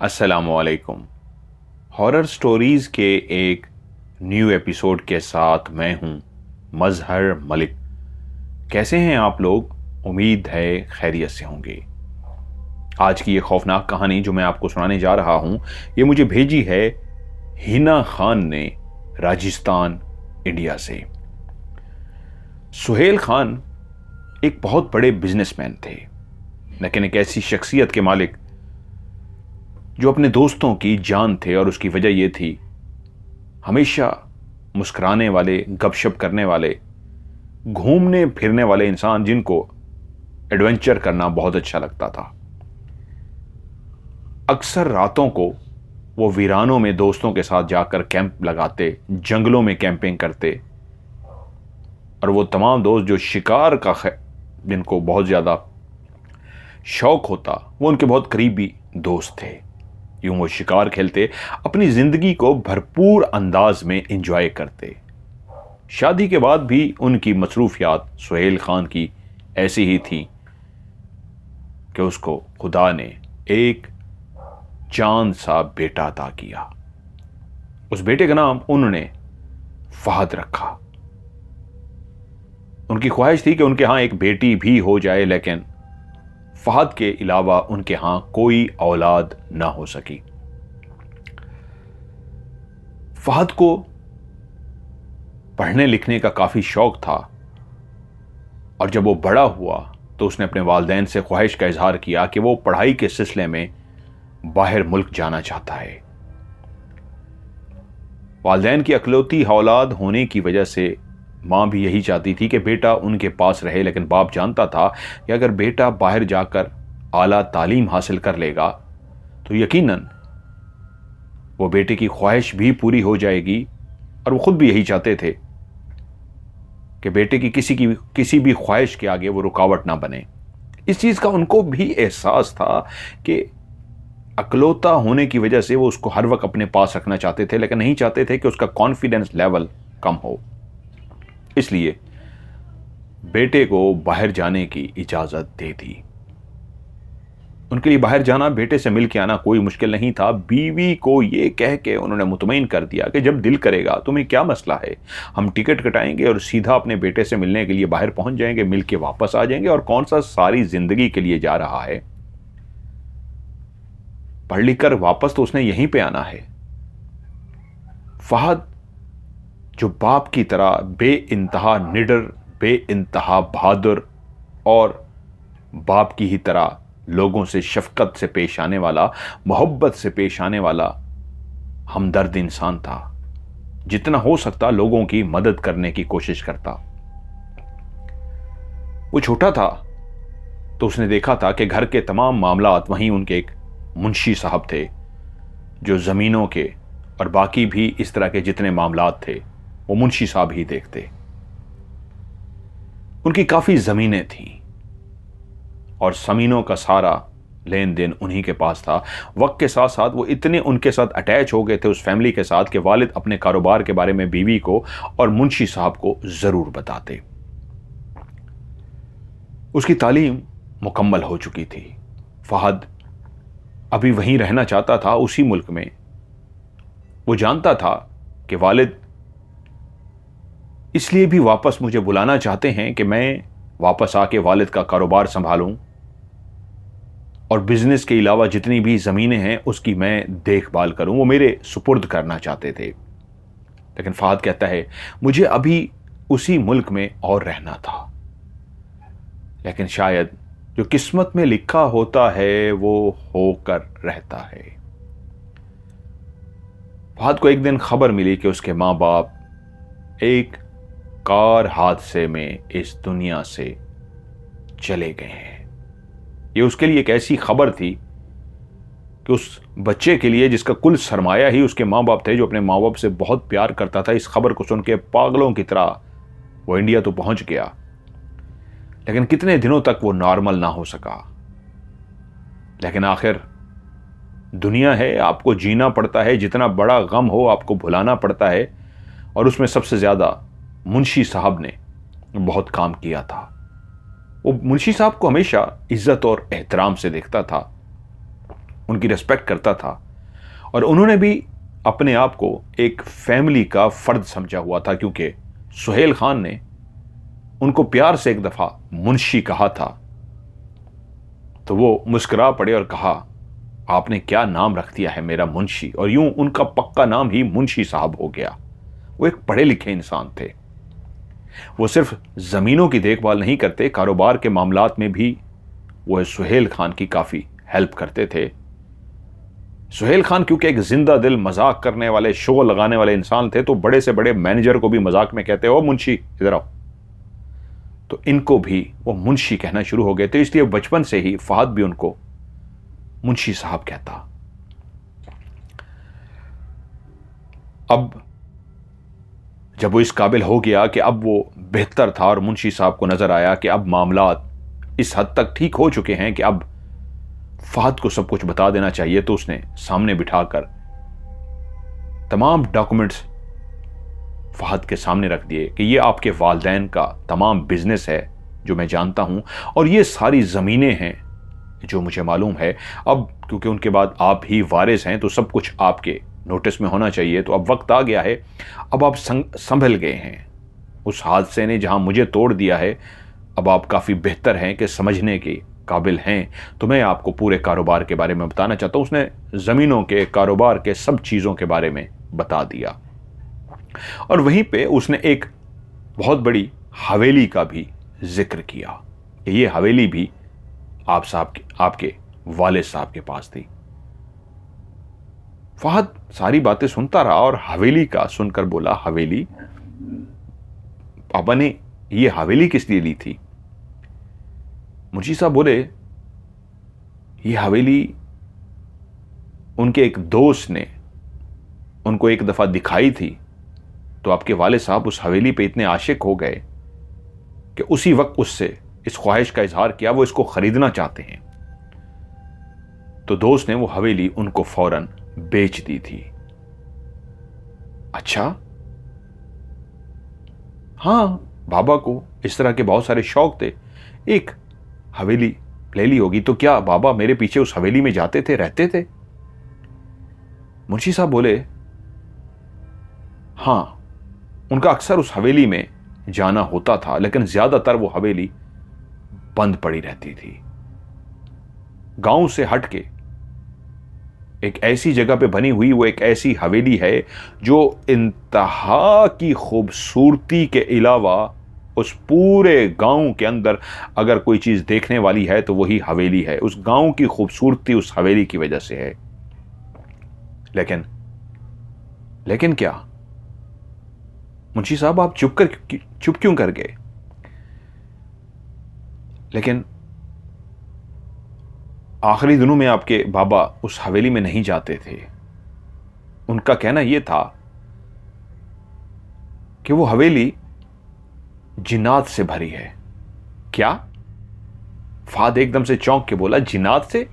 अस्सलामुअलैकुम। Horror stories के एक न्यू एपिसोड के साथ मैं हूं मजहर मलिक। कैसे हैं आप लोग? उम्मीद है खैरियत से होंगे। आज की ये खौफनाक कहानी जो मैं आपको सुनाने जा रहा हूं, ये मुझे भेजी है हिना खान ने, राजस्थान, इंडिया से। सुहेल खान एक बहुत बड़े बिजनेसमैन थे, लेकिन एक ऐसी शख्सियत के मालिक जो अपने दोस्तों की जान थे। और उसकी वजह यह थी, हमेशा मुस्कुराने वाले, गपशप करने वाले, घूमने फिरने वाले इंसान जिनको एडवेंचर करना बहुत अच्छा लगता था। अक्सर रातों को वो वीरानों में दोस्तों के साथ जाकर कैंप लगाते, जंगलों में कैंपिंग करते। और वो तमाम दोस्त जो शिकार का जिनको बहुत ज़्यादा शौक होता, वो उनके बहुत करीबी दोस्त थे। यूं वो शिकार खेलते, अपनी जिंदगी को भरपूर अंदाज में एंजॉय करते। शादी के बाद भी उनकी मसरूफियात सुहेल खान की ऐसी ही थी कि उसको खुदा ने एक चांद सा बेटा अता किया। उस बेटे का नाम उन्होंने फहद रखा। उनकी ख्वाहिश थी कि उनके यहां एक बेटी भी हो जाए, लेकिन फहद के अलावा उनके यहां कोई औलाद ना हो सकी। फहद को पढ़ने लिखने का काफी शौक था, और जब वो बड़ा हुआ तो उसने अपने वालिदैन से ख्वाहिश का इजहार किया कि वो पढ़ाई के सिलसिले में बाहर मुल्क जाना चाहता है। वालिदैन की अकलौती औलाद होने की वजह से मां भी यही चाहती थी कि बेटा उनके पास रहे, लेकिन बाप जानता था कि अगर बेटा बाहर जाकर आला तालीम हासिल कर लेगा तो यकीनन वो बेटे की ख्वाहिश भी पूरी हो जाएगी। और वो खुद भी यही चाहते थे कि बेटे की किसी भी ख्वाहिश के आगे वो रुकावट ना बने। इस चीज का उनको भी एहसास था कि अकलौता होने की वजह से वो उसको हर वक्त अपने पास रखना चाहते थे, लेकिन नहीं चाहते थे कि उसका कॉन्फिडेंस लेवल कम हो। इसलिए बेटे को बाहर जाने की इजाजत दे दी। उनके लिए बाहर जाना, बेटे से मिल के आना कोई मुश्किल नहीं था। बीवी को यह कह के उन्होंने मुतमईन कर दिया कि जब दिल करेगा, तुम्हें क्या मसला है, हम टिकट कटाएंगे और सीधा अपने बेटे से मिलने के लिए बाहर पहुंच जाएंगे, मिल के वापस आ जाएंगे। और कौन सा सारी जिंदगी के लिए जा रहा है, पढ़ लिख कर वापस तो उसने यहीं पे आना है। फहद जो बाप की तरह बेइंतहा निडर, बेइंतहा बहादुर और बाप की ही तरह लोगों से शफकत से पेश आने वाला, मोहब्बत से पेश आने वाला हमदर्द इंसान था, जितना हो सकता लोगों की मदद करने की कोशिश करता। वो छोटा था तो उसने देखा था कि घर के तमाम मामलात, वहीं उनके एक मुंशी साहब थे जो जमीनों के और बाकी भी इस तरह के जितने मामलात थे वो मुंशी साहब ही देखते। उनकी काफी जमीनें थीं और जमीनों का सारा लेन देन उन्हीं के पास था। वक्त के साथ साथ वो इतने उनके साथ अटैच हो गए थे, उस फैमिली के साथ, कि वालिद अपने कारोबार के बारे में बीवी को और मुंशी साहब को जरूर बताते। उसकी तालीम मुकम्मल हो चुकी थी। फहद अभी वहीं रहना चाहता था, उसी मुल्क में। वो जानता था कि वालिद इसलिए भी वापस मुझे बुलाना चाहते हैं कि मैं वापस आके वालिद का कारोबार संभालूं और बिजनेस के अलावा जितनी भी ज़मीनें हैं उसकी मैं देखभाल करूं। वो मेरे सुपुर्द करना चाहते थे। लेकिन फहद कहता है, मुझे अभी उसी मुल्क में और रहना था, लेकिन शायद जो किस्मत में लिखा होता है वो होकर रहता है। फहद को एक दिन खबर मिली कि उसके माँ बाप एक कार हादसे में इस दुनिया से चले गए हैं। ये उसके लिए एक ऐसी खबर थी कि उस बच्चे के लिए, जिसका कुल सरमाया ही उसके माँ बाप थे, जो अपने माँ बाप से बहुत प्यार करता था, इस खबर को सुन के पागलों की तरह वो इंडिया तो पहुंच गया, लेकिन कितने दिनों तक वो नॉर्मल ना हो सका। लेकिन आखिर दुनिया है, आपको जीना पड़ता है, जितना बड़ा गम हो आपको भुलाना पड़ता है। और उसमें सबसे ज्यादा मुंशी साहब ने बहुत काम किया था। वो मुंशी साहब को हमेशा इज्जत और एहतराम से देखता था। उनकी रिस्पेक्ट करता था और उन्होंने भी अपने आप को एक फैमिली का फर्द समझा हुआ था, क्योंकि सुहेल खान ने उनको प्यार से एक दफा मुंशी कहा था। तो वो मुस्कुरा पड़े और कहा, आपने क्या नाम रख दिया है मेरा मुंशी, और यूं उनका पक्का नाम ही मुंशी साहब हो गया। वो एक पढ़े लिखे इंसान थे। वो सिर्फ जमीनों की देखभाल नहीं करते, कारोबार के मामलात में भी वो सुहेल खान की काफी हेल्प करते थे। सुहेल खान क्योंकि एक जिंदा दिल मजाक करने वाले, शो लगाने वाले इंसान थे, तो बड़े से बड़े मैनेजर को भी मजाक में कहते, ओ मुंशी इधर आओ। तो इनको भी वो मुंशी कहना शुरू हो गए थे, इसलिए बचपन से ही फहद भी उनको मुंशी साहब कहता। अब जब वो इस काबिल हो गया कि अब वो बेहतर था और मुंशी साहब को नजर आया कि अब मामलात इस हद तक ठीक हो चुके हैं कि अब फहद को सब कुछ बता देना चाहिए, तो उसने सामने बिठाकर तमाम डॉक्यूमेंट्स फहद के सामने रख दिए कि ये आपके वालिदैन का तमाम बिजनेस है जो मैं जानता हूं, और ये सारी ज़मीनें हैं जो मुझे मालूम है। अब क्योंकि उनके बाद आप ही वारिस हैं तो सब कुछ आपके नोटिस में होना चाहिए। तो अब वक्त आ गया है, अब आप संभल गए हैं। उस हादसे ने जहां मुझे तोड़ दिया है, अब आप काफ़ी बेहतर हैं कि समझने के काबिल हैं। तो मैं आपको पूरे कारोबार के बारे में बताना चाहता हूँ। उसने ज़मीनों के, कारोबार के, सब चीज़ों के बारे में बता दिया। और वहीं पे उसने एक बहुत बड़ी हवेली का भी जिक्र किया कि ये हवेली भी आपके वालिद साहब के पास थी। फहद सारी बातें सुनता रहा और हवेली का सुनकर बोला, हवेली? पापा ने ये हवेली किस लिए ली थी? मुंशी साहब बोले, ये हवेली उनके एक दोस्त ने उनको एक दफा दिखाई थी, तो आपके वाले साहब उस हवेली पे इतने आशिक हो गए कि उसी वक्त उससे इस ख्वाहिश का इजहार किया, वो इसको खरीदना चाहते हैं। तो दोस्त ने वो हवेली उनको फौरन बेच दी थी। अच्छा, हां, बाबा को इस तरह के बहुत सारे शौक थे, एक हवेली ले ली होगी। तो क्या बाबा मेरे पीछे उस हवेली में जाते थे, रहते थे? मुंशी साहब बोले, हां, उनका अक्सर उस हवेली में जाना होता था, लेकिन ज्यादातर वो हवेली बंद पड़ी रहती थी। गांव से हटके एक ऐसी जगह पे बनी हुई वो एक ऐसी हवेली है जो इंतहा की खूबसूरती के अलावा उस पूरे गांव के अंदर अगर कोई चीज देखने वाली है तो वही हवेली है। उस गांव की खूबसूरती उस हवेली की वजह से है। लेकिन क्या? मुंशी साहब, आप चुप क्यों कर गए? लेकिन आखिरी दिनों में आपके बाबा उस हवेली में नहीं जाते थे। उनका कहना यह था कि वो हवेली जिन्नात से भरी है। क्या? फहद एकदम से चौंक के बोला, जिन्नात से?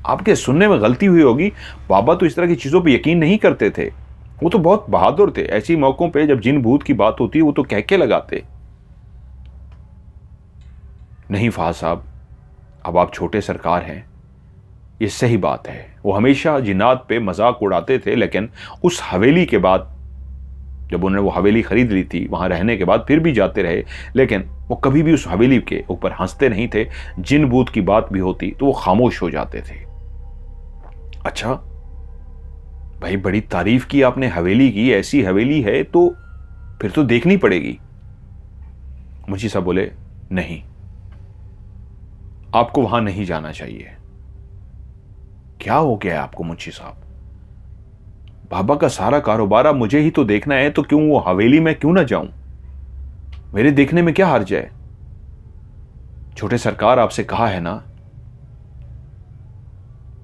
आपके सुनने में गलती हुई होगी। बाबा तो इस तरह की चीजों पर यकीन नहीं करते थे। वो तो बहुत बहादुर थे। ऐसी मौकों पे जब जिन भूत की बात होती है वो तो कहके लगाते। नहीं फहद साहब, अब आप छोटे सरकार हैं, ये सही बात है। वो हमेशा जिन्नात पे मजाक उड़ाते थे, लेकिन उस हवेली के बाद जब उन्होंने वो हवेली खरीद ली थी, वहां रहने के बाद फिर भी जाते रहे, लेकिन वो कभी भी उस हवेली के ऊपर हंसते नहीं थे। जिन भूत की बात भी होती तो वो खामोश हो जाते थे। अच्छा भाई, बड़ी तारीफ की आपने हवेली की, ऐसी हवेली है तो फिर तो देखनी पड़ेगी। मुंशी साहब बोले, नहीं, आपको वहां नहीं जाना चाहिए। क्या हो गया है आपको मुंशी साहब? बाबा का सारा कारोबार अब मुझे ही तो देखना है, तो क्यों वो हवेली में क्यों ना जाऊं? मेरे देखने में क्या हर्ज है? छोटे सरकार, आपसे कहा है ना,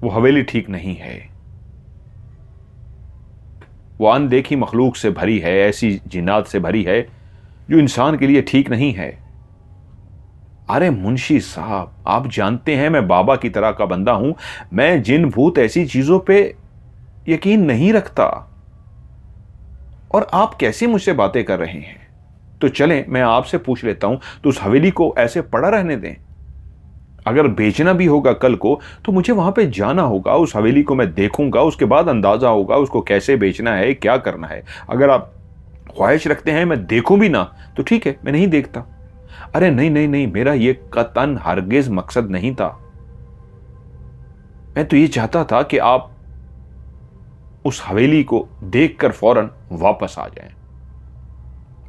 वो हवेली ठीक नहीं है। वो अनदेखी मखलूक से भरी है, ऐसी जिन्नात से भरी है जो इंसान के लिए ठीक नहीं है। अरे मुंशी साहब, आप जानते हैं मैं बाबा की तरह का बंदा हूं। मैं जिन भूत ऐसी चीजों पे यकीन नहीं रखता, और आप कैसी मुझसे बातें कर रहे हैं? तो चलें, मैं आपसे पूछ लेता हूं, तो उस हवेली को ऐसे पड़ा रहने दें? अगर बेचना भी होगा कल को तो मुझे वहां पे जाना होगा, उस हवेली को मैं देखूंगा, उसके बाद अंदाजा होगा उसको कैसे बेचना है, क्या करना है। अगर आप ख्वाहिश रखते हैं मैं देखूं भी ना तो ठीक है, मैं नहीं देखता। अरे नहीं नहीं नहीं, मेरा ये कतन हरगिज मकसद नहीं था। मैं तो ये चाहता था कि आप उस हवेली को देखकर फौरन वापस आ जाएं,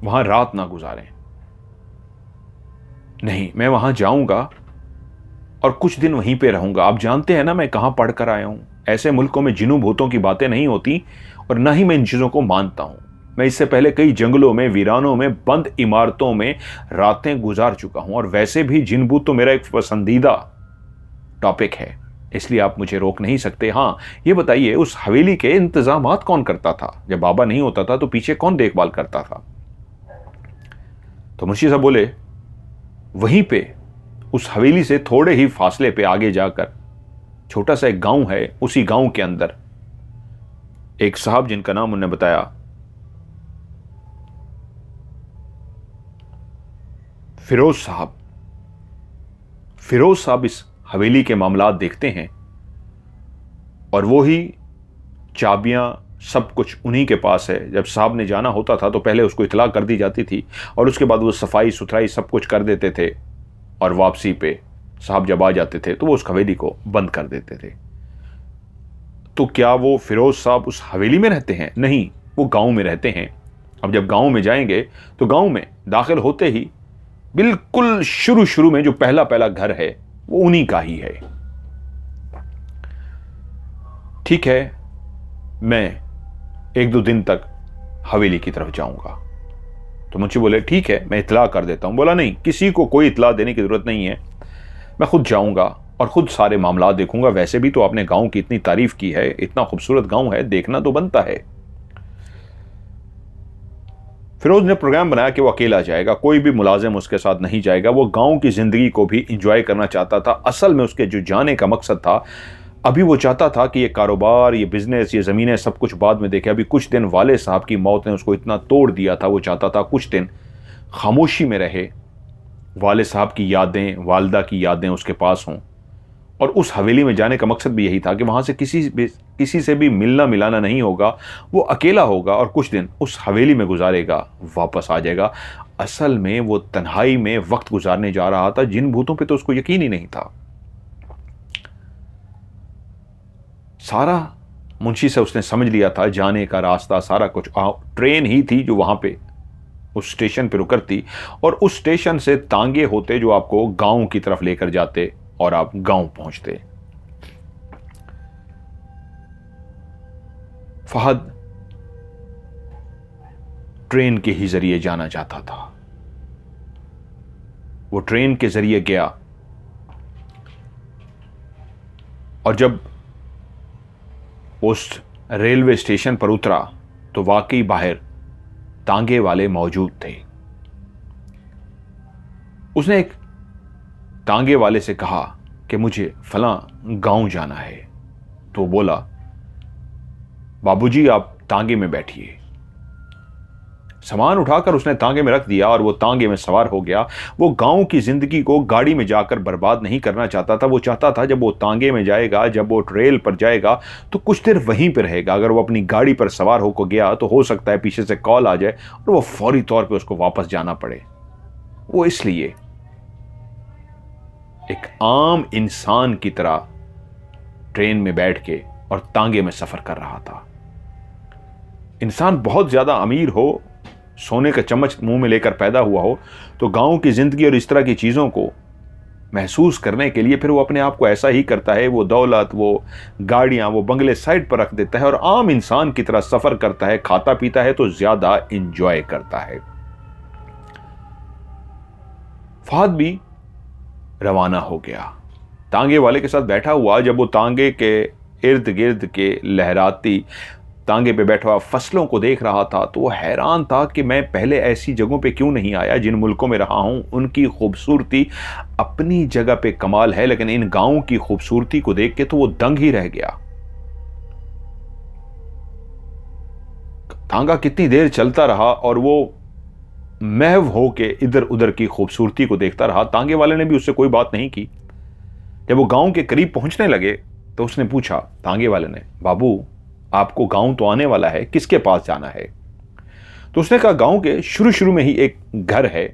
वहां रात ना गुजारें। नहीं, मैं वहां जाऊंगा और कुछ दिन वहीं पे रहूंगा। आप जानते हैं ना मैं कहां पढ़कर आया हूं। ऐसे मुल्कों में जिन्हों भूतों की बातें नहीं होती और ना ही मैं इन चीजों को मानता हूं। मैं इससे पहले कई जंगलों में, वीरानों में, बंद इमारतों में रातें गुजार चुका हूं और वैसे भी जिन भूत तो मेरा एक पसंदीदा टॉपिक है, इसलिए आप मुझे रोक नहीं सकते। हाँ, ये बताइए उस हवेली के इंतजामात कौन करता था? जब बाबा नहीं होता था तो पीछे कौन देखभाल करता था? तो मुंशी साहब बोले, वहीं पे उस हवेली से थोड़े ही फासले पे आगे जाकर छोटा सा एक गांव है। उसी गांव के अंदर एक साहब जिनका नाम उन्होंने बताया फिरोज साहब। फिरोज साहब इस हवेली के मामलात देखते हैं और वो ही चाबियां, सब कुछ उन्हीं के पास है। जब साहब ने जाना होता था तो पहले उसको इतला कर दी जाती थी और उसके बाद वो सफाई सुथराई सब कुछ कर देते थे और वापसी पे साहब जब आ जाते थे तो वो उस हवेली को बंद कर देते थे। तो क्या वो फिरोज साहब उस हवेली में रहते हैं? नहीं, वो गांव में रहते हैं। अब जब गांव में जाएंगे तो गांव में दाखिल होते ही बिल्कुल शुरू शुरू में जो पहला पहला घर है वो उन्हीं का ही है। ठीक है, मैं एक दो दिन तक हवेली की तरफ जाऊंगा। तो मुझे बोले ठीक है, मैं इतला कर देता हूं। बोला नहीं, किसी को कोई इतला देने की जरूरत नहीं है, मैं खुद जाऊंगा और खुद सारे मामला देखूंगा। वैसे भी तो आपने गांव की इतनी तारीफ की है, इतना खूबसूरत गांव है, देखना तो बनता है। फिरोज ने प्रोग्राम बनाया कि वो अकेला जाएगा, कोई भी मुलाजिम उसके साथ नहीं जाएगा। वो गांव की जिंदगी को भी इंजॉय करना चाहता था। असल में उसके जो जाने का मकसद था, अभी वो चाहता था कि ये कारोबार, ये बिजनेस, ये ज़मीनें सब कुछ बाद में देखे। अभी कुछ दिन वाले साहब की मौत ने उसको इतना तोड़ दिया था, वो चाहता था कुछ दिन खामोशी में रहे, वाले साहब की यादें, वालदा की यादें उसके पास हों। और उस हवेली में जाने का मकसद भी यही था कि वहाँ से किसी से भी मिलना मिलाना नहीं होगा, वो अकेला होगा और कुछ दिन उस हवेली में गुजारेगा, वापस आ जाएगा। असल में वो तन्हाई में वक्त गुजारने जा रहा था, जिन भूतों पे तो उसको यकीन ही नहीं था। सारा मुंशी से उसने समझ लिया था, जाने का रास्ता सारा कुछ। ट्रेन ही थी जो वहां पे उस स्टेशन पे रुकती और उस स्टेशन से तांगे होते जो आपको गांव की तरफ लेकर जाते और आप गांव पहुंचते। फहद ट्रेन के ही जरिए जाना चाहता था। वो ट्रेन के जरिए गया और जब उस रेलवे स्टेशन पर उतरा तो वाकई बाहर तांगे वाले मौजूद थे। उसने एक तांगे वाले से कहा कि मुझे फलां गांव जाना है। तो बोला, बाबूजी आप तांगे में बैठिए। सामान उठाकर उसने तांगे में रख दिया और वो तांगे में सवार हो गया। वो गांव की जिंदगी को गाड़ी में जाकर बर्बाद नहीं करना चाहता था। वो चाहता था जब वो तांगे में जाएगा, जब वो ट्रेल पर जाएगा तो कुछ देर वहीं पर रहेगा। अगर वो अपनी गाड़ी पर सवार होकर गया तो हो सकता है पीछे से कॉल आ जाए और वो फौरी तौर पे उसको वापस जाना पड़े। वो इसलिए एक आम इंसान की तरह ट्रेन में बैठ के और तांगे में सफर कर रहा था। इंसान बहुत ज्यादा अमीर हो, सोने का चम्मच मुंह में लेकर पैदा हुआ हो, तो गांव की जिंदगी और इस तरह की चीजों को महसूस करने के लिए फिर वो अपने आप को ऐसा ही करता है। वो दौलत, वो गाड़ियां, वो बंगले साइड पर रख देता है और आम इंसान की तरह सफर करता है। खाता पीता है तो ज्यादा इंजॉय करता है। फहद भी रवाना हो गया, तांगे वाले के साथ बैठा हुआ। जब वो तांगे के इर्द गिर्द के लहराती तांगे पे बैठा हुआ फसलों को देख रहा था तो वो हैरान था कि मैं पहले ऐसी जगहों पे क्यों नहीं आया। जिन मुल्कों में रहा हूं उनकी खूबसूरती अपनी जगह पे कमाल है, लेकिन इन गांवों की खूबसूरती को देख के तो वो दंग ही रह गया। तांगा कितनी देर चलता रहा और वो महव हो के इधर उधर की खूबसूरती को देखता रहा। तांगे वाले ने भी उससे कोई बात नहीं की। जब वो गांव के करीब पहुंचने लगे तो उसने पूछा तांगे वाले ने, बाबू आपको गांव तो आने वाला है, किसके पास जाना है? तो उसने कहा गांव के शुरू शुरू में ही एक घर है,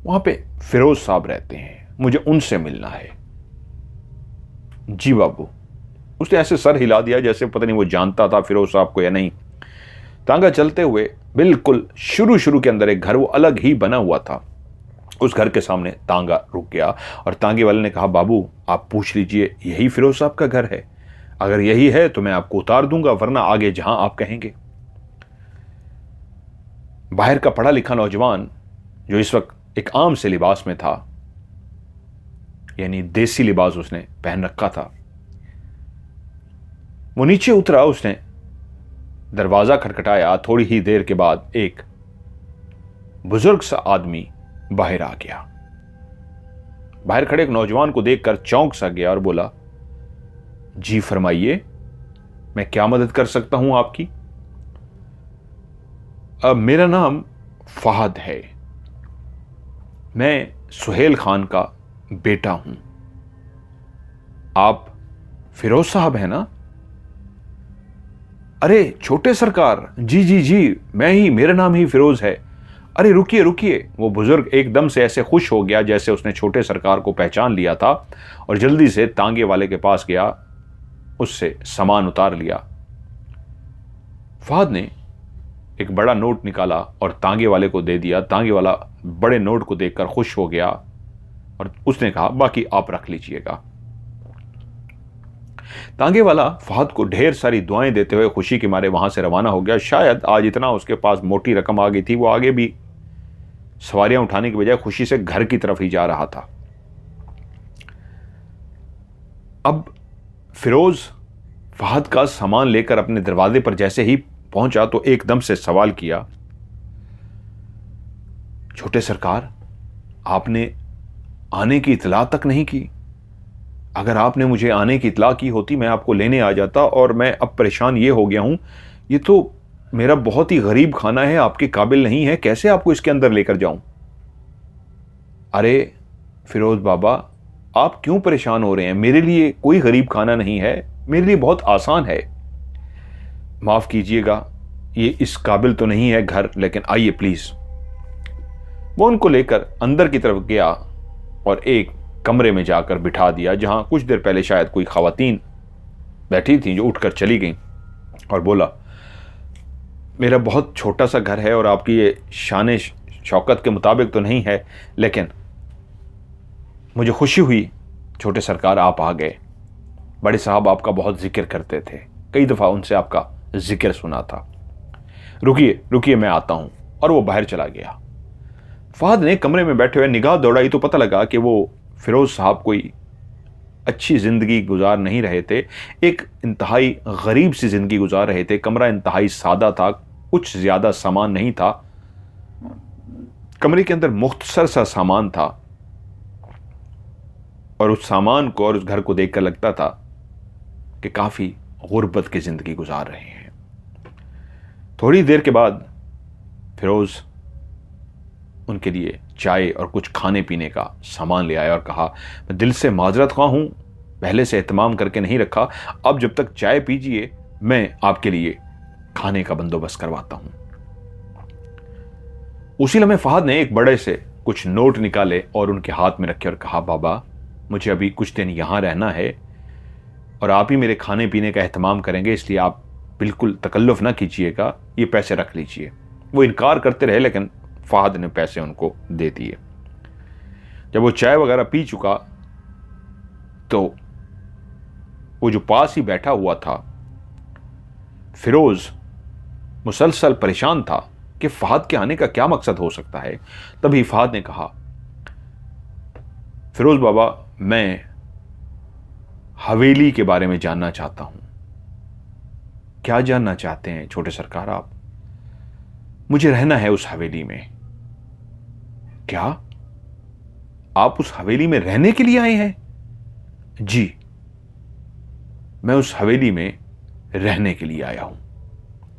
वहां पे फिरोज साहब रहते हैं, मुझे उनसे मिलना है। जी बाबू। उसने ऐसे सर हिला दिया जैसे पता नहीं वो जानता था फिरोज साहब को या नहीं। तांगा चलते हुए बिल्कुल शुरू शुरू के अंदर एक घर वो अलग ही बना हुआ था, उस घर के सामने तांगा रुक गया और तांगे वाले ने कहा बाबू आप पूछ लीजिए, यही फिरोज साहब का घर है, अगर यही है तो मैं आपको उतार दूंगा, वरना आगे जहां आप कहेंगे। बाहर का पढ़ा लिखा नौजवान जो इस वक्त एक आम से लिबास में था, यानी देसी लिबास उसने पहन रखा था, वो नीचे उतरा। उसने दरवाजा खटखटाया। थोड़ी ही देर के बाद एक बुजुर्ग सा आदमी बाहर आ गया। बाहर खड़े एक नौजवान को देखकर चौंक सा गया और बोला, जी फरमाइए, मैं क्या मदद कर सकता हूं आपकी? अब मेरा नाम फहद है, मैं सुहेल खान का बेटा हूं। आप फिरोज साहब हैं ना? अरे छोटे सरकार, जी जी जी मैं ही, मेरा नाम ही फिरोज है। अरे रुकिए रुकिए। वो बुजुर्ग एकदम से ऐसे खुश हो गया जैसे उसने छोटे सरकार को पहचान लिया था और जल्दी से तांगे वाले के पास गया, उससे सामान उतार लिया। फहद ने एक बड़ा नोट निकाला और तांगे वाले को दे दिया। तांगे वाला बड़े नोट को देखकर खुश हो गया और उसने कहा बाकी आप रख लीजिएगा। तांगे वाला फहद को ढेर सारी दुआएं देते हुए खुशी के मारे वहां से रवाना हो गया। शायद आज इतना उसके पास मोटी रकम आ गई थी, वो आगे भी सवारियां उठाने की बजाय खुशी से घर की तरफ ही जा रहा था। अब फिरोज फहद का सामान लेकर अपने दरवाजे पर जैसे ही पहुंचा तो एकदम से सवाल किया, छोटे सरकार आपने आने की इतला तक नहीं की? अगर आपने मुझे आने की इतला की होती मैं आपको लेने आ जाता, और मैं अब परेशान ये हो गया हूं, ये तो मेरा बहुत ही गरीब खाना है, आपके काबिल नहीं है, कैसे आपको इसके अंदर लेकर जाऊं? अरे फिरोज बाबा आप क्यों परेशान हो रहे हैं? मेरे लिए कोई गरीब खाना नहीं है, मेरे लिए बहुत आसान है। माफ कीजिएगा, ये इस काबिल तो नहीं है घर, लेकिन आइए प्लीज। वो उनको लेकर अंदर की तरफ गया और एक कमरे में जाकर बिठा दिया जहां कुछ देर पहले शायद कोई खवातीन बैठी थी जो उठकर चली गईं, और बोला, मेरा बहुत छोटा सा घर है और आपकी ये शान शौकत के मुताबिक तो नहीं है, लेकिन मुझे खुशी हुई छोटे सरकार आप आ गए। बड़े साहब आपका बहुत जिक्र करते थे, कई दफ़ा उनसे आपका जिक्र सुना था। रुकिए रुकिए मैं आता हूं। और वो बाहर चला गया। फहद ने कमरे में बैठे हुए निगाह दौड़ाई तो पता लगा कि वो फिरोज साहब कोई अच्छी जिंदगी गुजार नहीं रहे थे, एक इंतहाई गरीब सी जिंदगी गुजार रहे थे। कमरा इंतहाई सादा था, कुछ ज्यादा सामान नहीं था, कमरे के अंदर मुख्तसर सा सामान था, और उस सामान को और उस घर को देखकर लगता था कि काफी गुर्बत की जिंदगी गुजार रहे हैं। थोड़ी देर के बाद फिरोज उनके लिए चाय और कुछ खाने पीने का सामान ले आया और कहा, मैं दिल से माजरत ख्वाह हूं, पहले से एहतमाम करके नहीं रखा, अब जब तक चाय पीजिए मैं आपके लिए खाने का बंदोबस्त करवाता हूं। उसी लम्हे फहद ने एक बड़े से कुछ नोट निकाले और उनके हाथ में रखे और कहा, बाबा मुझे अभी कुछ दिन यहां रहना है और आप ही मेरे खाने पीने का एहतमाम करेंगे, इसलिए आप बिल्कुल तकल्लुफ ना कीजिएगा, ये पैसे रख लीजिए। वो इनकार करते रहे लेकिन फहद ने पैसे उनको दे दिए। जब वो चाय वगैरह पी चुका तो वो जो पास ही बैठा हुआ था फिरोज मुसलसल परेशान था कि फहद के आने का क्या मकसद हो सकता है। तभी फहद ने कहा, फिरोज बाबा मैं हवेली के बारे में जानना चाहता हूं। क्या जानना चाहते हैं छोटे सरकार आप? मुझे रहना है उस हवेली में। क्या आप उस हवेली में रहने के लिए आए हैं? जी मैं उस हवेली में रहने के लिए आया हूं।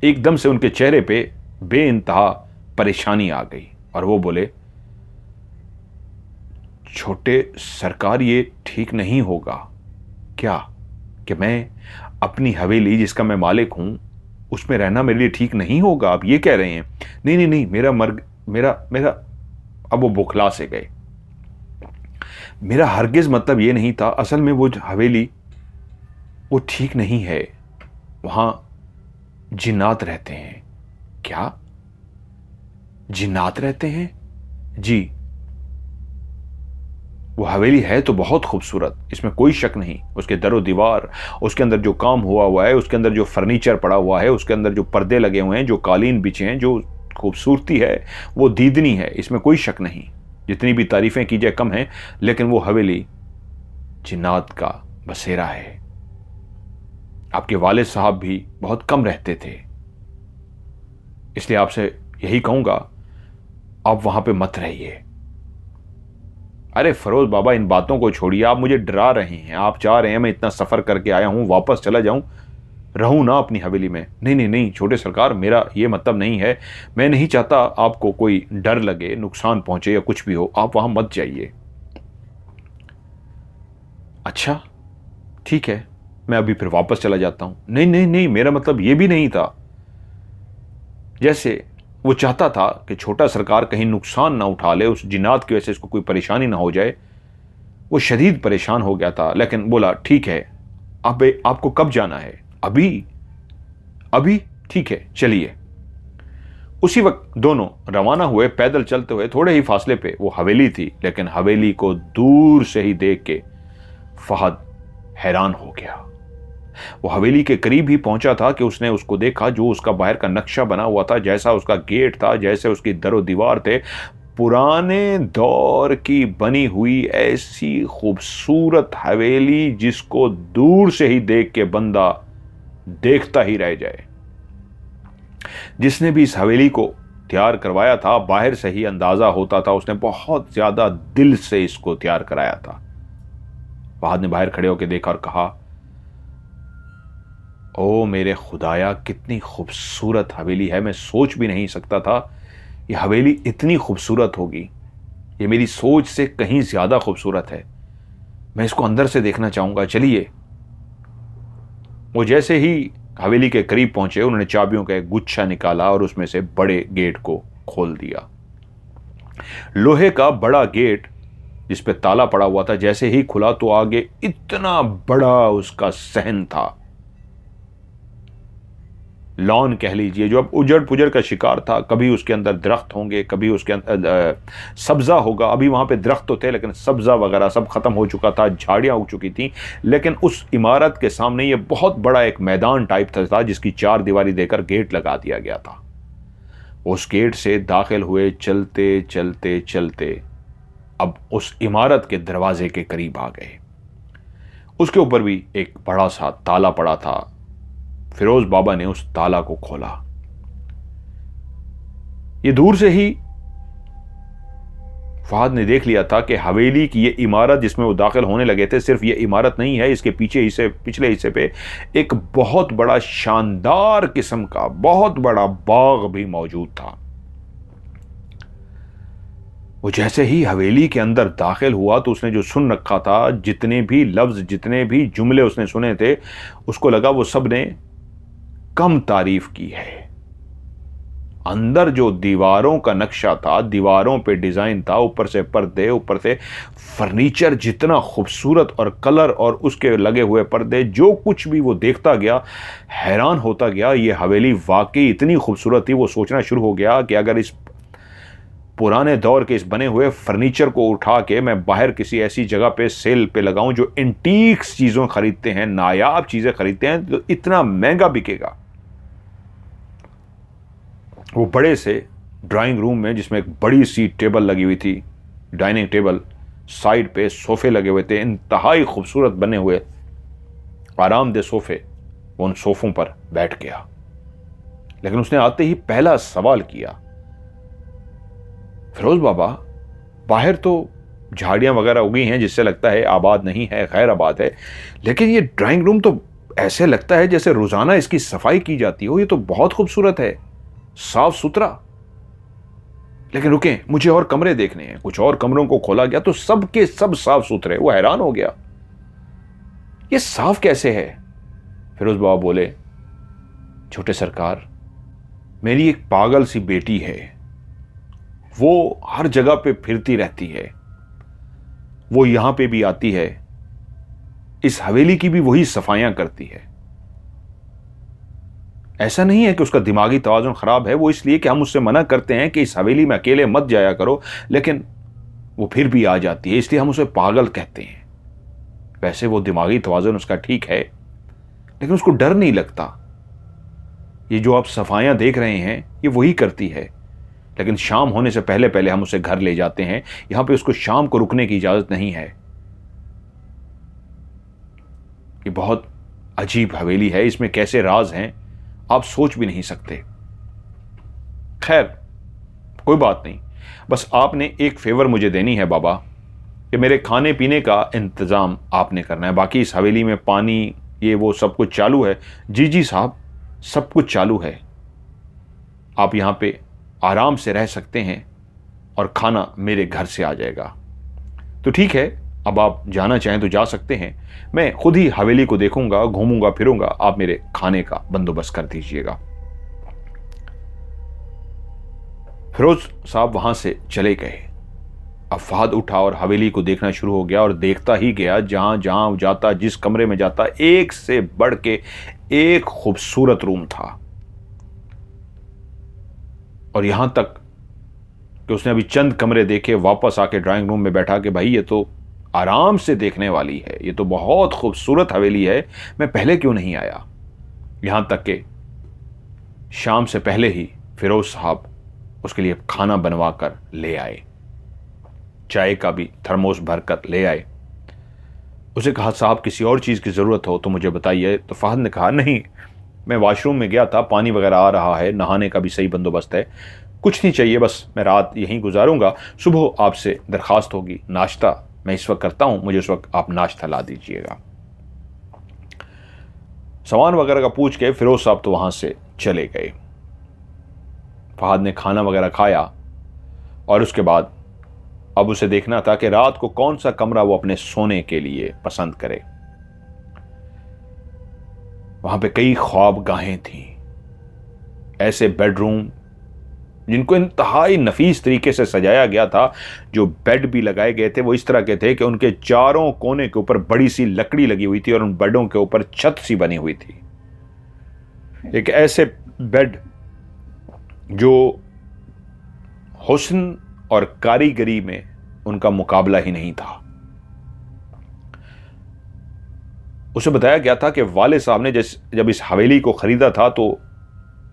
एकदम से उनके चेहरे पे बेइंतहा परेशानी आ गई और वो बोले, छोटे सरकार, ये ठीक नहीं होगा क्या कि मैं अपनी हवेली जिसका मैं मालिक हूं उसमें रहना मेरे लिए ठीक नहीं होगा? आप ये कह रहे हैं? नहीं नहीं नहीं, मेरा मर्ग मेरा मेरा अब वो बौखला से गए। मेरा हरगिज मतलब ये नहीं था। असल में वो हवेली वो ठीक नहीं है, वहां जिन्नात रहते हैं। क्या जिन्नात रहते हैं? जी, वो हवेली है तो बहुत खूबसूरत, इसमें कोई शक नहीं। उसके दरो दीवार, उसके अंदर जो काम हुआ है, उसके अंदर जो फर्नीचर पड़ा हुआ है, उसके अंदर जो पर्दे लगे हुए हैं, जो कालीन बिछे हैं, जो खूबसूरती है वो दीदनी है, इसमें कोई शक नहीं। जितनी भी तारीफें की जाए कम है, लेकिन वो हवेली जिन्नात का बसेरा है। आपके वालिद साहब भी बहुत कम रहते थे, इसलिए आपसे यही कहूंगा, आप वहां पे मत रहिए। अरे फरोज बाबा, इन बातों को छोड़िए, आप मुझे डरा रहे हैं। आप चाह रहे हैं मैं इतना सफर करके आया हूं वापस चला जाऊं, रहूं ना अपनी हवेली में? नहीं नहीं नहीं छोटे सरकार, मेरा ये मतलब नहीं है। मैं नहीं चाहता आपको कोई डर लगे, नुकसान पहुंचे या कुछ भी हो। आप वहां मत जाइए। अच्छा ठीक है, मैं अभी फिर वापस चला जाता हूं। नहीं नहीं नहीं, मेरा मतलब ये भी नहीं था। जैसे वो चाहता था कि छोटा सरकार कहीं नुकसान ना उठा ले, उस जिन्नात की वजह से इसको कोई परेशानी ना हो जाए। वो शदीद परेशान हो गया था, लेकिन बोला ठीक है, अब आपको कब जाना है? अभी? अभी ठीक है, चलिए। उसी वक्त दोनों रवाना हुए। पैदल चलते हुए थोड़े ही फासले पे वो हवेली थी, लेकिन हवेली को दूर से ही देख के फहद हैरान हो गया। वो हवेली के करीब ही पहुंचा था कि उसने उसको देखा, जो उसका बाहर का नक्शा बना हुआ था, जैसा उसका गेट था, जैसे उसकी दरो दीवार थे, पुराने दौर की बनी हुई ऐसी खूबसूरत हवेली जिसको दूर से ही देख के बंदा देखता ही रह जाए। जिसने भी इस हवेली को तैयार करवाया था, बाहर से ही अंदाजा होता था उसने बहुत ज्यादा दिल से इसको तैयार कराया था। फहद ने बाहर खड़े होकर देखा और कहा, ओ मेरे खुदाया, कितनी खूबसूरत हवेली है। मैं सोच भी नहीं सकता था ये हवेली इतनी खूबसूरत होगी। ये मेरी सोच से कहीं ज्यादा खूबसूरत है। मैं इसको अंदर से देखना चाहूंगा, चलिए। वो जैसे ही हवेली के करीब पहुंचे, उन्होंने चाबियों का एक गुच्छा निकाला और उसमें से बड़े गेट को खोल दिया। लोहे का बड़ा गेट जिस पे ताला पड़ा हुआ था, जैसे ही खुला तो आगे इतना बड़ा उसका सहन था, लॉन कह लीजिए, जो अब उजड़ पुजड़ का शिकार था। कभी उसके अंदर दरख्त होंगे, कभी उसके अंदर सब्जा होगा। अभी वहां पे दरख्त तो थे, लेकिन सब्जा वगैरह सब खत्म हो चुका था, झाड़ियां उग चुकी थी। लेकिन उस इमारत के सामने ये बहुत बड़ा एक मैदान टाइप था, जिसकी चार दीवारी देकर गेट लगा दिया गया था। उस गेट से दाखिल हुए, चलते चलते चलते अब उस इमारत के दरवाजे के करीब आ गए। उसके ऊपर भी एक बड़ा सा ताला पड़ा था। फिरोज बाबा ने उस ताला को खोला। ये दूर से ही फहद ने देख लिया था कि हवेली की ये इमारत जिसमें वो दाखिल होने लगे थे, सिर्फ ये इमारत नहीं है, इसके पिछले हिस्से पे एक बहुत बड़ा शानदार किस्म का बहुत बड़ा बाग भी मौजूद था। वो जैसे ही हवेली के अंदर दाखिल हुआ तो उसने जो सुन रखा था, जितने भी लफ्ज, जितने भी जुमले उसने सुने थे, उसको लगा वो सब ने कम तारीफ की है। अंदर जो दीवारों का नक्शा था, दीवारों पे डिजाइन था, ऊपर से पर्दे, ऊपर से फर्नीचर जितना खूबसूरत, और कलर और उसके लगे हुए पर्दे, जो कुछ भी वो देखता गया हैरान होता गया। ये हवेली वाकई इतनी खूबसूरत थी। वो सोचना शुरू हो गया कि अगर इस पुराने दौर के इस बने हुए फर्नीचर को उठा के मैं बाहर किसी ऐसी जगह पे सेल पे लगाऊं जो एंटीक्स चीजों खरीदते हैं, नायाब चीजें खरीदते हैं, तो इतना महंगा बिकेगा। वो बड़े से ड्राइंग रूम में, जिसमें एक बड़ी सी टेबल लगी हुई थी, डाइनिंग टेबल, साइड पे सोफे लगे हुए थे, इंतहाई खूबसूरत बने हुए आरामदेह सोफे। वो उन सोफों पर बैठ गया। लेकिन उसने आते ही पहला सवाल किया, फिरोज बाबा, बाहर तो झाड़ियां वगैरह उगी हैं जिससे लगता है आबाद नहीं है, खैर आबाद है, लेकिन ये ड्राइंग रूम तो ऐसे लगता है जैसे रोजाना इसकी सफाई की जाती हो। ये तो बहुत खूबसूरत है, साफ सुथरा। लेकिन रुके, मुझे और कमरे देखने हैं। कुछ और कमरों को खोला गया तो सब के सब साफ सुथरे। वो हैरान हो गया, ये साफ कैसे है? फिरोज बाबा बोले, छोटे सरकार, मेरी एक पागल सी बेटी है, वो हर जगह पे फिरती रहती है, वो यहां पे भी आती है, इस हवेली की भी वही सफाइयां करती है। ऐसा नहीं है कि उसका दिमागी तवाज़ुन खराब है, वो इसलिए कि हम उससे मना करते हैं कि इस हवेली में अकेले मत जाया करो, लेकिन वो फिर भी आ जाती है, इसलिए हम उसे पागल कहते हैं। वैसे वो दिमागी तवाज़ुन उसका ठीक है, लेकिन उसको डर नहीं लगता। ये जो आप सफाइयां देख रहे हैं ये वही करती है, लेकिन शाम होने से पहले पहले हम उसे घर ले जाते हैं। यहां पे उसको शाम को रुकने की इजाजत नहीं है। ये बहुत अजीब हवेली है, इसमें कैसे राज हैं आप सोच भी नहीं सकते। खैर कोई बात नहीं, बस आपने एक फेवर मुझे देनी है बाबा, कि मेरे खाने पीने का इंतजाम आपने करना है। बाकी इस हवेली में पानी ये वो सब कुछ चालू है। जी जी साहब, सब कुछ चालू है, आप यहां पे आराम से रह सकते हैं और खाना मेरे घर से आ जाएगा। तो ठीक है, अब आप जाना चाहें तो जा सकते हैं, मैं खुद ही हवेली को देखूंगा, घूमूंगा फिरूंगा, आप मेरे खाने का बंदोबस्त कर दीजिएगा। फिरोज साहब वहां से चले गए। अब फहद उठा और हवेली को देखना शुरू हो गया और देखता ही गया। जहां जहां जाता, जिस कमरे में जाता, एक से बढ़ के एक खूबसूरत रूम था। और यहां तक कि उसने अभी चंद कमरे देखे, वापस आके ड्राइंग रूम में बैठा कि भाई ये तो आराम से देखने वाली है, ये तो बहुत खूबसूरत हवेली है, मैं पहले क्यों नहीं आया। यहां तक कि शाम से पहले ही फिरोज साहब उसके लिए खाना बनवा कर ले आए, चाय का भी थर्मोस भरकर ले आए। उसे कहा, साहब किसी और चीज़ की ज़रूरत हो तो मुझे बताइए। तो फहद ने कहा, नहीं, मैं वॉशरूम में गया था, पानी वगैरह आ रहा है, नहाने का भी सही बंदोबस्त है, कुछ नहीं चाहिए, बस मैं रात यहीं गुजारूंगा, सुबह आपसे दरखास्त होगी। नाश्ता मैं इस वक्त करता हूं, मुझे उस वक्त आप नाश्ता ला दीजिएगा। सामान वगैरह का पूछ के फिरोज साहब तो वहां से चले गए। फहद ने खाना वगैरह खाया और उसके बाद अब उसे देखना था कि रात को कौन सा कमरा वो अपने सोने के लिए पसंद करे। वहां पे कई ख्वाबगाहें थीं, ऐसे बेडरूम जिनको इंतहाई नफीस तरीके से सजाया गया था। जो बेड भी लगाए गए थे वो इस तरह के थे कि उनके चारों कोने के ऊपर बड़ी सी लकड़ी लगी हुई थी और उन बेडों के ऊपर छत सी बनी हुई थी। एक ऐसे बेड जो हुस्न और कारीगरी में उनका मुकाबला ही नहीं था। उसे बताया गया था कि वाले साहब ने जब इस हवेली को खरीदा था तो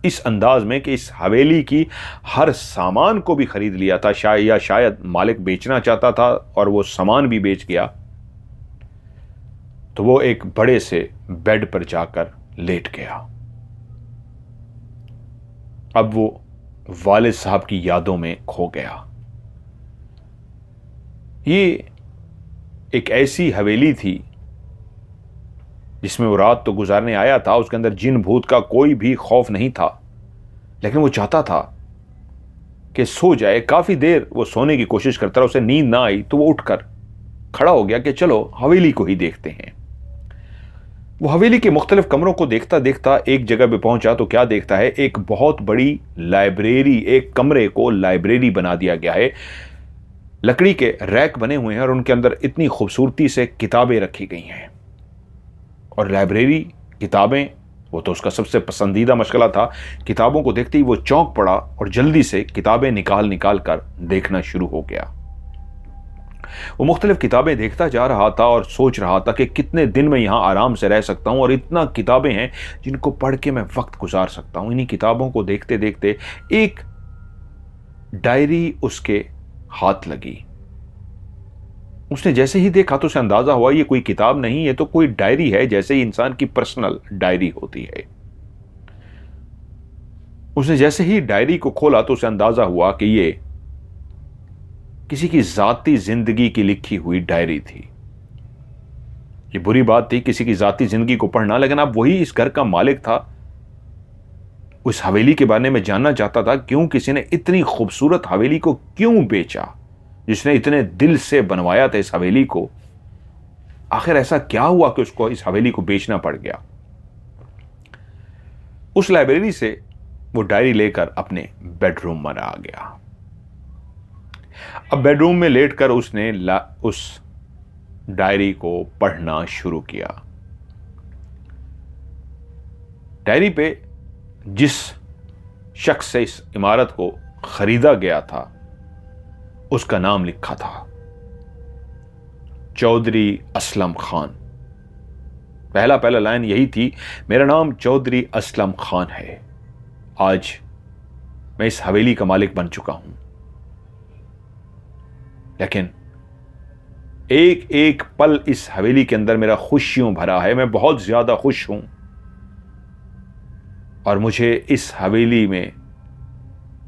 इस अंदाज में कि इस हवेली की हर सामान को भी खरीद लिया था, शायद मालिक बेचना चाहता था और वो सामान भी बेच गया। तो वो एक बड़े से बेड पर जाकर लेट गया। अब वो वालिद साहब की यादों में खो गया। ये एक ऐसी हवेली थी जिसमें वो रात तो गुजारने आया था, उसके अंदर जिन भूत का कोई भी खौफ नहीं था, लेकिन वो चाहता था कि सो जाए। काफी देर वो सोने की कोशिश करता रहा, उसे नींद ना आई तो वो उठकर खड़ा हो गया कि चलो हवेली को ही देखते हैं। वो हवेली के मुख्तलिफ कमरों को देखता देखता एक जगह पे पहुंचा तो क्या देखता है, एक बहुत बड़ी लाइब्रेरी, एक कमरे को लाइब्रेरी बना दिया गया है। लकड़ी के रैक बने हुए हैं और उनके अंदर इतनी खूबसूरती से किताबें रखी गई हैं। और लाइब्रेरी, किताबें, वो तो उसका सबसे पसंदीदा मशगला था। किताबों को देखते ही वो चौंक पड़ा और जल्दी से किताबें निकाल कर देखना शुरू हो गया। वो मुख्तलिफ किताबें देखता जा रहा था और सोच रहा था कि कितने दिन में यहां आराम से रह सकता हूं और इतना किताबें हैं जिनको पढ़ के मैं वक्त गुजार सकता हूं। इन्हीं किताबों को देखते देखते एक डायरी उसके हाथ लगी। उसने जैसे ही देखा तो उसे अंदाजा हुआ ये कोई किताब नहीं, ये तो कोई डायरी है, जैसे ही इंसान की पर्सनल डायरी होती है। उसने जैसे ही डायरी को खोला तो उसे अंदाजा हुआ कि ये किसी की जाती जिंदगी की लिखी हुई डायरी थी। ये बुरी बात थी किसी की जाती जिंदगी को पढ़ना, लेकिन अब वही इस घर का मालिक था उस हवेली के बारे में जानना चाहता था, क्यों किसी ने इतनी खूबसूरत हवेली को क्यों बेचा, जिसने इतने दिल से बनवाया था इस हवेली को, आखिर ऐसा क्या हुआ कि उसको इस हवेली को बेचना पड़ गया। उस लाइब्रेरी से वो डायरी लेकर अपने बेडरूम में आ गया। अब बेडरूम में लेटकर उसने उस डायरी को पढ़ना शुरू किया। डायरी पे जिस शख्स से इस इमारत को खरीदा गया था उसका नाम लिखा था, चौधरी असलम खान। पहला लाइन यही थी, मेरा नाम चौधरी असलम खान है, आज मैं इस हवेली का मालिक बन चुका हूं। लेकिन एक एक पल इस हवेली के अंदर मेरा खुशियों भरा है, मैं बहुत ज्यादा खुश हूं। और मुझे इस हवेली में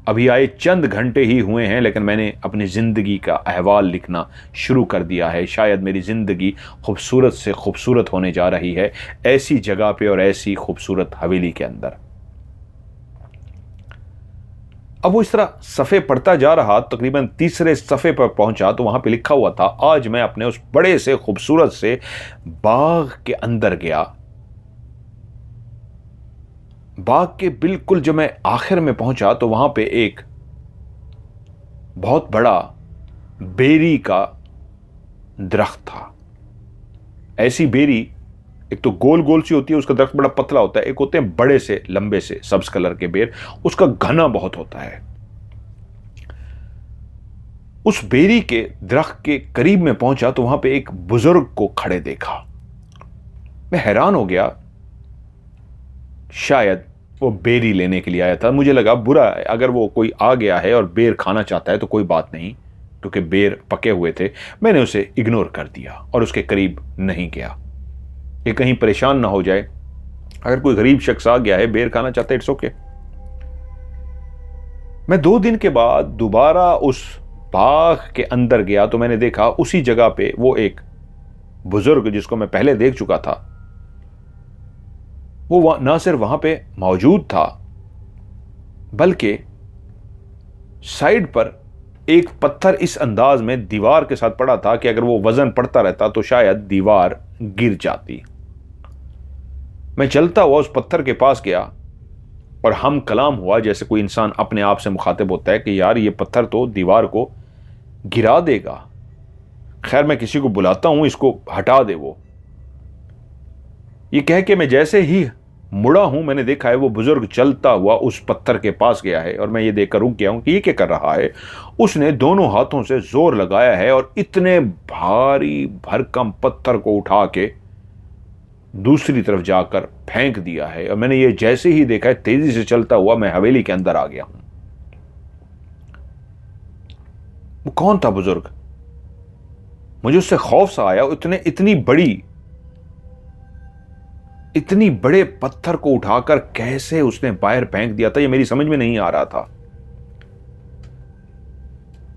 अभी आए चंद घंटे ही हुए हैं, लेकिन मैंने अपनी जिंदगी का अहवाल लिखना शुरू कर दिया है। शायद मेरी जिंदगी खूबसूरत से खूबसूरत होने जा रही है ऐसी जगह पे और ऐसी खूबसूरत हवेली के अंदर। अब वो इस तरह सफ़े पढ़ता जा रहा, तकरीबन तीसरे सफ़े पर पहुंचा तो वहां पे लिखा हुआ था, आज मैं अपने उस बड़े से खूबसूरत से बाग के अंदर गया। बाग के बिल्कुल जब मैं आखिर में पहुंचा तो वहां पे एक बहुत बड़ा बेरी का दरख्त था। ऐसी बेरी एक तो गोल गोल सी होती है, उसका दरख्त बड़ा पतला होता है, एक होते हैं बड़े से लंबे से सब्ज कलर के बेर, उसका घना बहुत होता है। उस बेरी के दरख्त के करीब में पहुंचा तो वहां पे एक बुजुर्ग को खड़े देखा। मैं हैरान हो गया, शायद वो बेरी लेने के लिए आया था। मुझे लगा बुरा है, अगर वो कोई आ गया है और बेर खाना चाहता है तो कोई बात नहीं, क्योंकि बेर पके हुए थे। मैंने उसे इग्नोर कर दिया और उसके करीब नहीं गया कि कहीं परेशान ना हो जाए। अगर कोई गरीब शख्स आ गया है, बेर खाना चाहता है, इट्स ओके। मैं 2 दिन के बाद दोबारा उस बाग के अंदर गया तो मैंने देखा उसी जगह पे वो एक बुजुर्ग जिसको मैं पहले देख चुका था, वो ना सिर्फ वहां पे मौजूद था, बल्कि साइड पर एक पत्थर इस अंदाज में दीवार के साथ पड़ा था कि अगर वो वजन पड़ता रहता तो शायद दीवार गिर जाती। मैं चलता हुआ उस पत्थर के पास गया और हम कलाम हुआ, जैसे कोई इंसान अपने आप से मुखातिब होता है कि यार ये पत्थर तो दीवार को गिरा देगा, खैर मैं किसी को बुलाता हूं, इसको हटा दे। वो ये कह के मैं जैसे ही मुड़ा हूं, मैंने देखा है वो बुजुर्ग चलता हुआ उस पत्थर के पास गया है और मैं ये देखकर रुक गया हूं कि ये क्या कर रहा है। उसने दोनों हाथों से जोर लगाया है और इतने भारी भरकम पत्थर को उठा के दूसरी तरफ जाकर फेंक दिया है। और मैंने ये जैसे ही देखा है, तेजी से चलता हुआ मैं हवेली के अंदर आ गया हूं। वो कौन था बुजुर्ग? मुझे उससे खौफ सा आया। इतनी बड़े पत्थर को उठाकर कैसे उसने बाहर फेंक दिया था, ये मेरी समझ में नहीं आ रहा था।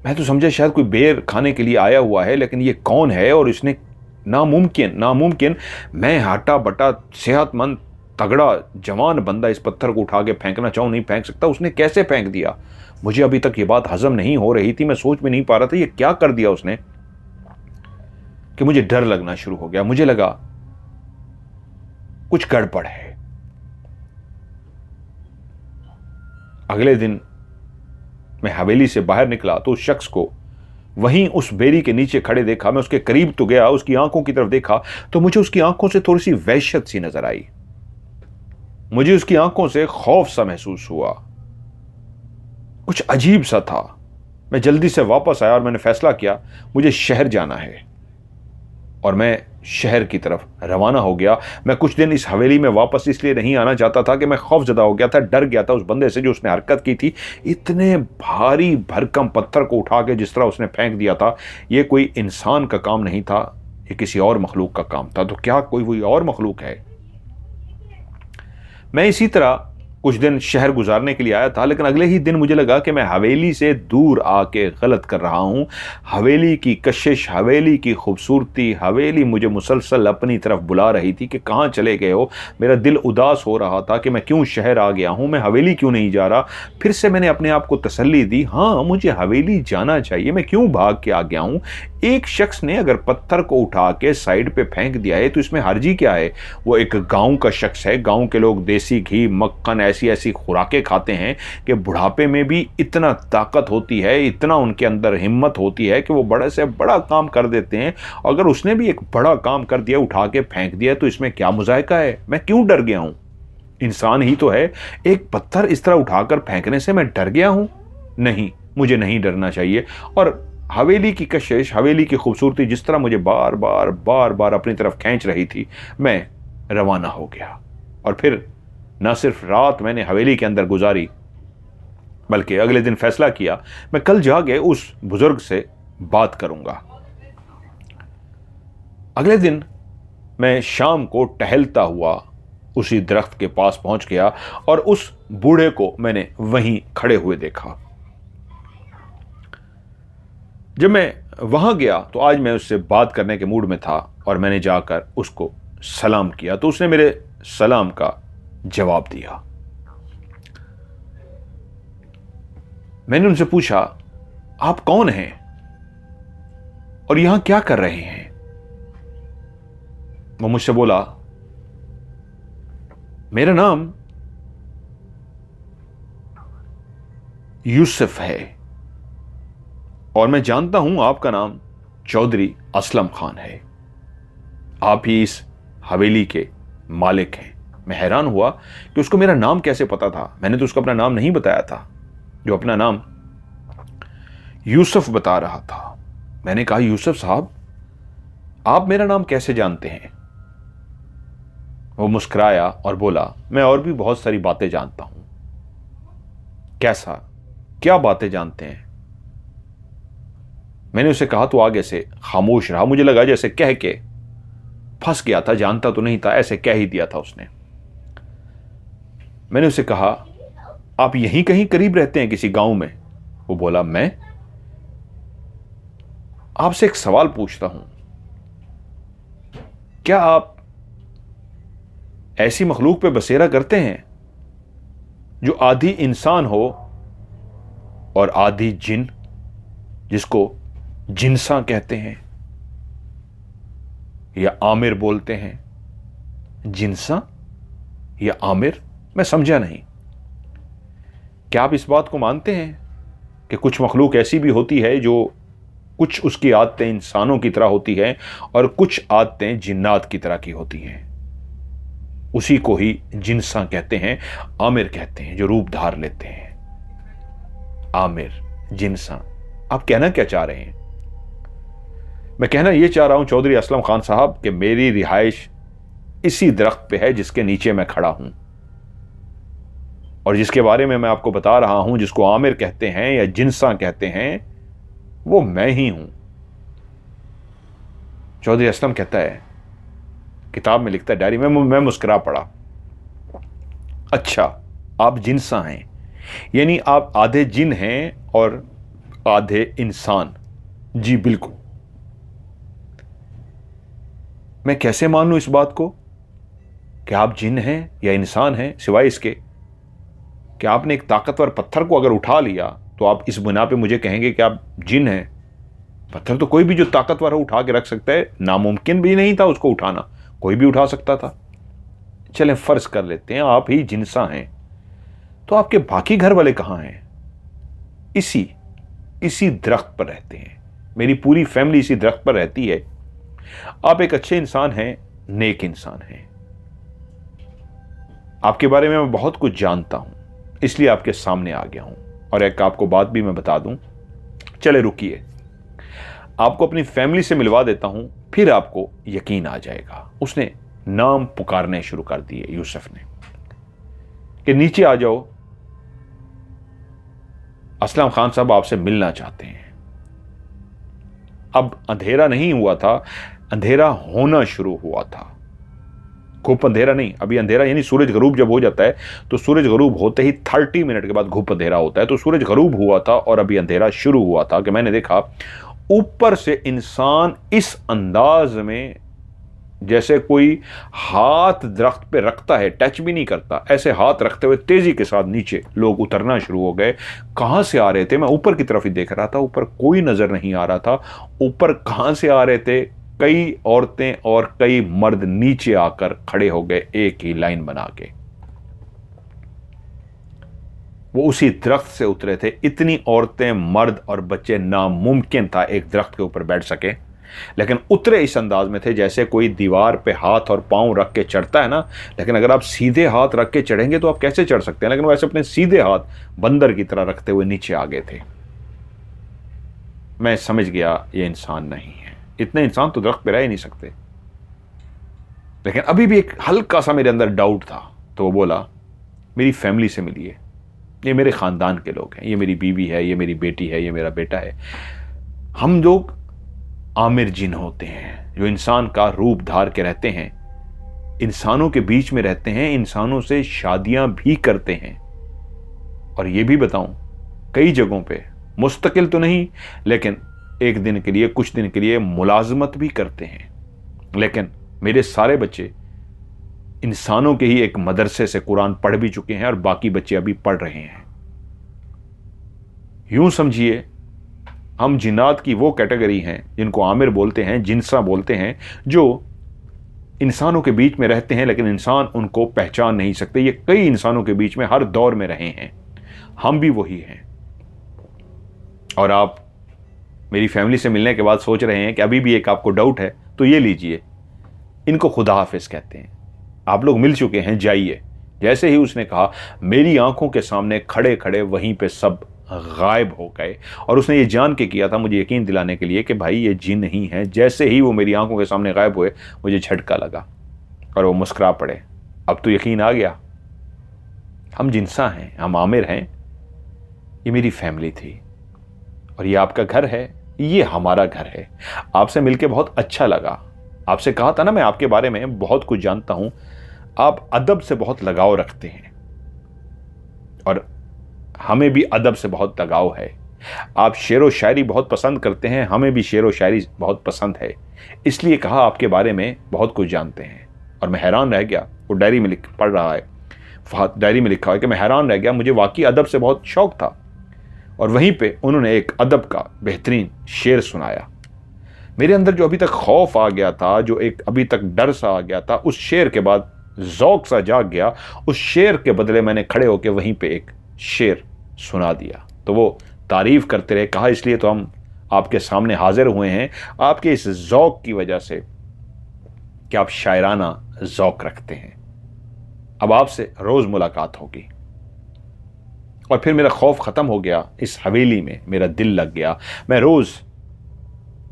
मैं तो समझा शायद कोई बेर खाने के लिए आया हुआ है, लेकिन ये कौन है? और इसने नामुमकिन मैं हटा बटा सेहतमंद तगड़ा जवान बंदा इस पत्थर को उठा के फेंकना चाहूं, नहीं फेंक सकता। उसने कैसे फेंक दिया? मुझे अभी तक ये बात हजम नहीं हो रही थी। मैं सोच में नहीं पा रहा था ये क्या कर दिया उसने, कि मुझे डर लगना शुरू हो गया। मुझे लगा कुछ गड़बड़ है। अगले दिन मैं हवेली से बाहर निकला तो उस शख्स को वहीं उस बेरी के नीचे खड़े देखा। मैं उसके करीब तो गया, उसकी आंखों की तरफ देखा तो मुझे उसकी आंखों से थोड़ी सी वहशत सी नजर आई। मुझे उसकी आंखों से खौफ सा महसूस हुआ, कुछ अजीब सा था। मैं जल्दी से वापस आया और मैंने फैसला किया मुझे शहर जाना है और मैं शहर की तरफ रवाना हो गया। मैं कुछ दिन इस हवेली में वापस इसलिए नहीं आना चाहता था कि मैं खौफजदा हो गया था, डर गया था उस बंदे से जो उसने हरकत की थी। इतने भारी भरकम पत्थर को उठा के जिस तरह उसने फेंक दिया था, ये कोई इंसान का काम नहीं था, ये किसी और मखलूक का काम था। तो क्या कोई वही और मखलूक है? मैं इसी तरह कुछ दिन शहर गुजारने के लिए आया था, लेकिन अगले ही दिन मुझे लगा कि मैं हवेली से दूर आके गलत कर रहा हूँ। हवेली की कशिश, हवेली की खूबसूरती, हवेली मुझे मुसलसल अपनी तरफ बुला रही थी कि कहाँ चले गए हो। मेरा दिल उदास हो रहा था कि मैं क्यों शहर आ गया हूँ, मैं हवेली क्यों नहीं जा रहा। फिर से मैंने अपने आप को तसल्ली दी, हाँ मुझे हवेली जाना चाहिए, मैं क्यों भाग के आ गया हूँ। एक शख्स ने अगर पत्थर को उठा के साइड पे फेंक दिया है तो इसमें हर्जी क्या है। वो एक गांव का शख्स है, गांव के लोग देसी घी, मक्खन, ऐसी ऐसी खुराकें खाते हैं कि बुढ़ापे में भी इतना ताकत होती है, इतना उनके अंदर हिम्मत होती है कि वो बड़े से बड़ा काम कर देते हैं। अगर उसने भी एक बड़ा काम कर दिया, उठा के फेंक दिया, तो इसमें क्या मुजायका है। मैं क्यों डर गया हूं, इंसान ही तो है। एक पत्थर इस तरह उठाकर फेंकने से मैं डर गया हूं? नहीं, मुझे नहीं डरना चाहिए। और हवेली की कशिश, हवेली की खूबसूरती जिस तरह मुझे बार बार बार बार अपनी तरफ खींच रही थी, मैं रवाना हो गया। और फिर न सिर्फ रात मैंने हवेली के अंदर गुजारी, बल्कि अगले दिन फैसला किया मैं कल जाके उस बुजुर्ग से बात करूंगा। अगले दिन मैं शाम को टहलता हुआ उसी दरख्त के पास पहुंच गया और उस बूढ़े को मैंने वहीं खड़े हुए देखा। जब मैं वहां गया तो आज मैं उससे बात करने के मूड में था और मैंने जाकर उसको सलाम किया, तो उसने मेरे सलाम का जवाब दिया। मैंने उनसे पूछा, आप कौन हैं और यहां क्या कर रहे हैं? वो मुझसे बोला, मेरा नाम यूसुफ है और मैं जानता हूं आपका नाम चौधरी असलम खान है। आप ही इस हवेली के मालिक हैं। मैं हैरान हुआ कि उसको मेरा नाम कैसे पता था। मैंने तो उसको अपना नाम नहीं बताया था, जो अपना नाम यूसुफ बता रहा था। मैंने कहा, यूसुफ साहब आप मेरा नाम कैसे जानते हैं? वो मुस्कुराया और बोला, मैं और भी बहुत सारी बातें जानता हूं। कैसा, क्या बातें जानते हैं? मैंने उसे कहा तो आगे से खामोश रहा। मुझे लगा जैसे कह के फंस गया था, जानता तो नहीं था, ऐसे कह ही दिया था उसने। मैंने उसे कहा, आप यहीं कहीं करीब रहते हैं किसी गांव में? वो बोला, मैं आपसे एक सवाल पूछता हूं, क्या आप ऐसी मखलूक पे बसेरा करते हैं जो आधी इंसान हो और आधी जिन, जिसको जिनसा कहते हैं या आमिर बोलते हैं? जिनसा या आमिर, मैं समझा नहीं। क्या आप इस बात को मानते हैं कि कुछ मखलूक ऐसी भी होती है जो कुछ उसकी आदतें इंसानों की तरह होती हैं और कुछ आदतें जिन्नात की तरह की होती हैं? उसी को ही जिनसा कहते हैं, आमिर कहते हैं, जो रूप धार लेते हैं। आमिर, जिनसा, आप कहना क्या चाह रहे हैं? मैं कहना यह चाह रहा हूं चौधरी असलम खान साहब कि मेरी रिहाइश इसी दरख्त पे है जिसके नीचे मैं खड़ा हूं और जिसके बारे में मैं आपको बता रहा हूं, जिसको आमिर कहते हैं या जिनसा कहते हैं, वो मैं ही हूं। चौधरी असलम कहता है, किताब में लिखता है, डायरी में। मैं मुस्कुरा पड़ा। अच्छा, आप जिनसा हैं, यानी आप आधे जिन हैं और आधे इंसान? जी बिल्कुल। मैं कैसे मान लूं इस बात को कि आप जिन हैं या इंसान हैं, सिवाय इसके कि आपने एक ताकतवर पत्थर को अगर उठा लिया तो आप इस बिना पे मुझे कहेंगे कि आप जिन हैं? पत्थर तो कोई भी जो ताकतवर है उठा के रख सकता है, नामुमकिन भी नहीं था उसको उठाना, कोई भी उठा सकता था। चलें फर्ज कर लेते हैं आप ही जिनसा हैं, तो आपके बाकी घर वाले कहां हैं? इसी दरख्त पर रहते हैं। मेरी पूरी फैमिली इसी दरख्त पर रहती है। आप एक अच्छे इंसान हैं, नेक इंसान हैं। आपके बारे में मैं बहुत कुछ जानता हूं, इसलिए आपके सामने आ गया हूं। और एक आपको बात भी मैं बता दूं, चले रुकिए, आपको अपनी फैमिली से मिलवा देता हूं, फिर आपको यकीन आ जाएगा। उसने नाम पुकारने शुरू कर दिए यूसुफ ने कि नीचे आ जाओ, असलम खान साहब आपसे मिलना चाहते हैं। अब अंधेरा नहीं हुआ था, अंधेरा होना शुरू हुआ था। घुप अंधेरा नहीं, अभी अंधेरा यानी सूरज गरूब जब हो जाता है तो सूरज गरूब होते ही 30 मिनट के बाद घुप अंधेरा होता है। तो सूरज गरूब हुआ था और अभी अंधेरा शुरू हुआ था कि मैंने देखा ऊपर से इंसान इस अंदाज में जैसे कोई हाथ दरख्त पे रखता है, टच भी नहीं करता, ऐसे हाथ रखते हुए तेजी के साथ नीचे लोग उतरना शुरू हो गए। कहां से आ रहे थे? मैं ऊपर की तरफ ही देख रहा था, ऊपर कोई नजर नहीं आ रहा था। ऊपर कहां से आ रहे थे? कई औरतें और कई मर्द नीचे आकर खड़े हो गए एक ही लाइन बना के। वो उसी दरख्त से उतरे थे। इतनी औरतें, मर्द और बच्चे नामुमकिन था एक दरख्त के ऊपर बैठ सके, लेकिन उतरे इस अंदाज में थे जैसे कोई दीवार पे हाथ और पांव रख के चढ़ता है ना। लेकिन अगर आप सीधे हाथ रख के चढ़ेंगे तो आप कैसे चढ़ सकते हैं? लेकिन वैसे अपने सीधे हाथ बंदर की तरह रखते हुए नीचे आ गए थे। मैं समझ गया ये इंसान नहीं है, इतने इंसान तो दरख्त पे रह ही नहीं सकते। लेकिन अभी भी एक हल्का सा मेरे अंदर डाउट था। तो वो बोला, मेरी फैमिली से मिलिए, ये मेरे खानदान के लोग हैं, ये मेरी बीवी है, ये मेरी बेटी है, ये मेरा बेटा है। हम लोग आमिर जिन होते हैं जो इंसान का रूप धार के रहते हैं, इंसानों के बीच में रहते हैं, इंसानों से शादियां भी करते हैं। और ये भी बताऊं, कई जगहों पे मुस्तकिल तो नहीं लेकिन एक दिन के लिए, कुछ दिन के लिए मुलाजमत भी करते हैं। लेकिन मेरे सारे बच्चे इंसानों के ही एक मदरसे से कुरान पढ़ भी चुके हैं और बाकी बच्चे अभी पढ़ रहे हैं। यूं समझिए हम जिन्नात की वो कैटेगरी हैं जिनको आमिर बोलते हैं, जिनसा बोलते हैं, जो इंसानों के बीच में रहते हैं लेकिन इंसान उनको पहचान नहीं सकते। ये कई इंसानों के बीच में हर दौर में रहे हैं, हम भी वही हैं। और आप मेरी फैमिली से मिलने के बाद सोच रहे हैं कि अभी भी एक आपको डाउट है, तो ये लीजिए, इनको खुदा हाफिज कहते हैं। आप लोग मिल चुके हैं, जाइए। जैसे ही उसने कहा, मेरी आंखों के सामने खड़े खड़े वहीं पे सब गायब हो गए। और उसने ये जान के किया था, मुझे यकीन दिलाने के लिए कि भाई ये जिन नहीं है। जैसे ही वो मेरी आंखों के सामने गायब हुए, मुझे झटका लगा और वो मुस्कुरा पड़े। अब तो यकीन आ गया, हम जिनसा हैं, हम आमिर हैं। ये मेरी फैमिली थी और ये आपका घर है, ये हमारा घर है। आपसे मिलके बहुत अच्छा लगा। आपसे कहा था ना मैं आपके बारे में बहुत कुछ जानता हूं। आप अदब से बहुत लगाव रखते हैं और हमें भी अदब से बहुत लगाव है। आप शेर व शायरी बहुत पसंद करते हैं, हमें भी शेर व शायरी बहुत पसंद है। इसलिए कहा आपके बारे में बहुत कुछ जानते हैं। और मैं हैरान रह गया, वो डायरी में पढ़ रहा है, डायरी में लिखा है कि मैं हैरान रह गया, मुझे वाकई अदब से बहुत शौक था। और वहीं पे उन्होंने एक अदब का बेहतरीन शेर सुनाया। मेरे अंदर जो अभी तक खौफ आ गया था, जो एक अभी तक डर सा आ गया था, उस शेर के बाद ज़ौक़ सा जाग गया। उस शेर के बदले मैंने खड़े होकर वहीं पे एक शेर सुना दिया। तो वो तारीफ करते रहे। कहा इसलिए तो हम आपके सामने हाजिर हुए हैं, आपके इस ज़ौक़ की वजह से कि आप शायराना ज़ौक़ रखते हैं। अब आपसे रोज़ मुलाकात होगी। और फिर मेरा खौफ ख़त्म हो गया। इस हवेली में मेरा दिल लग गया। मैं रोज़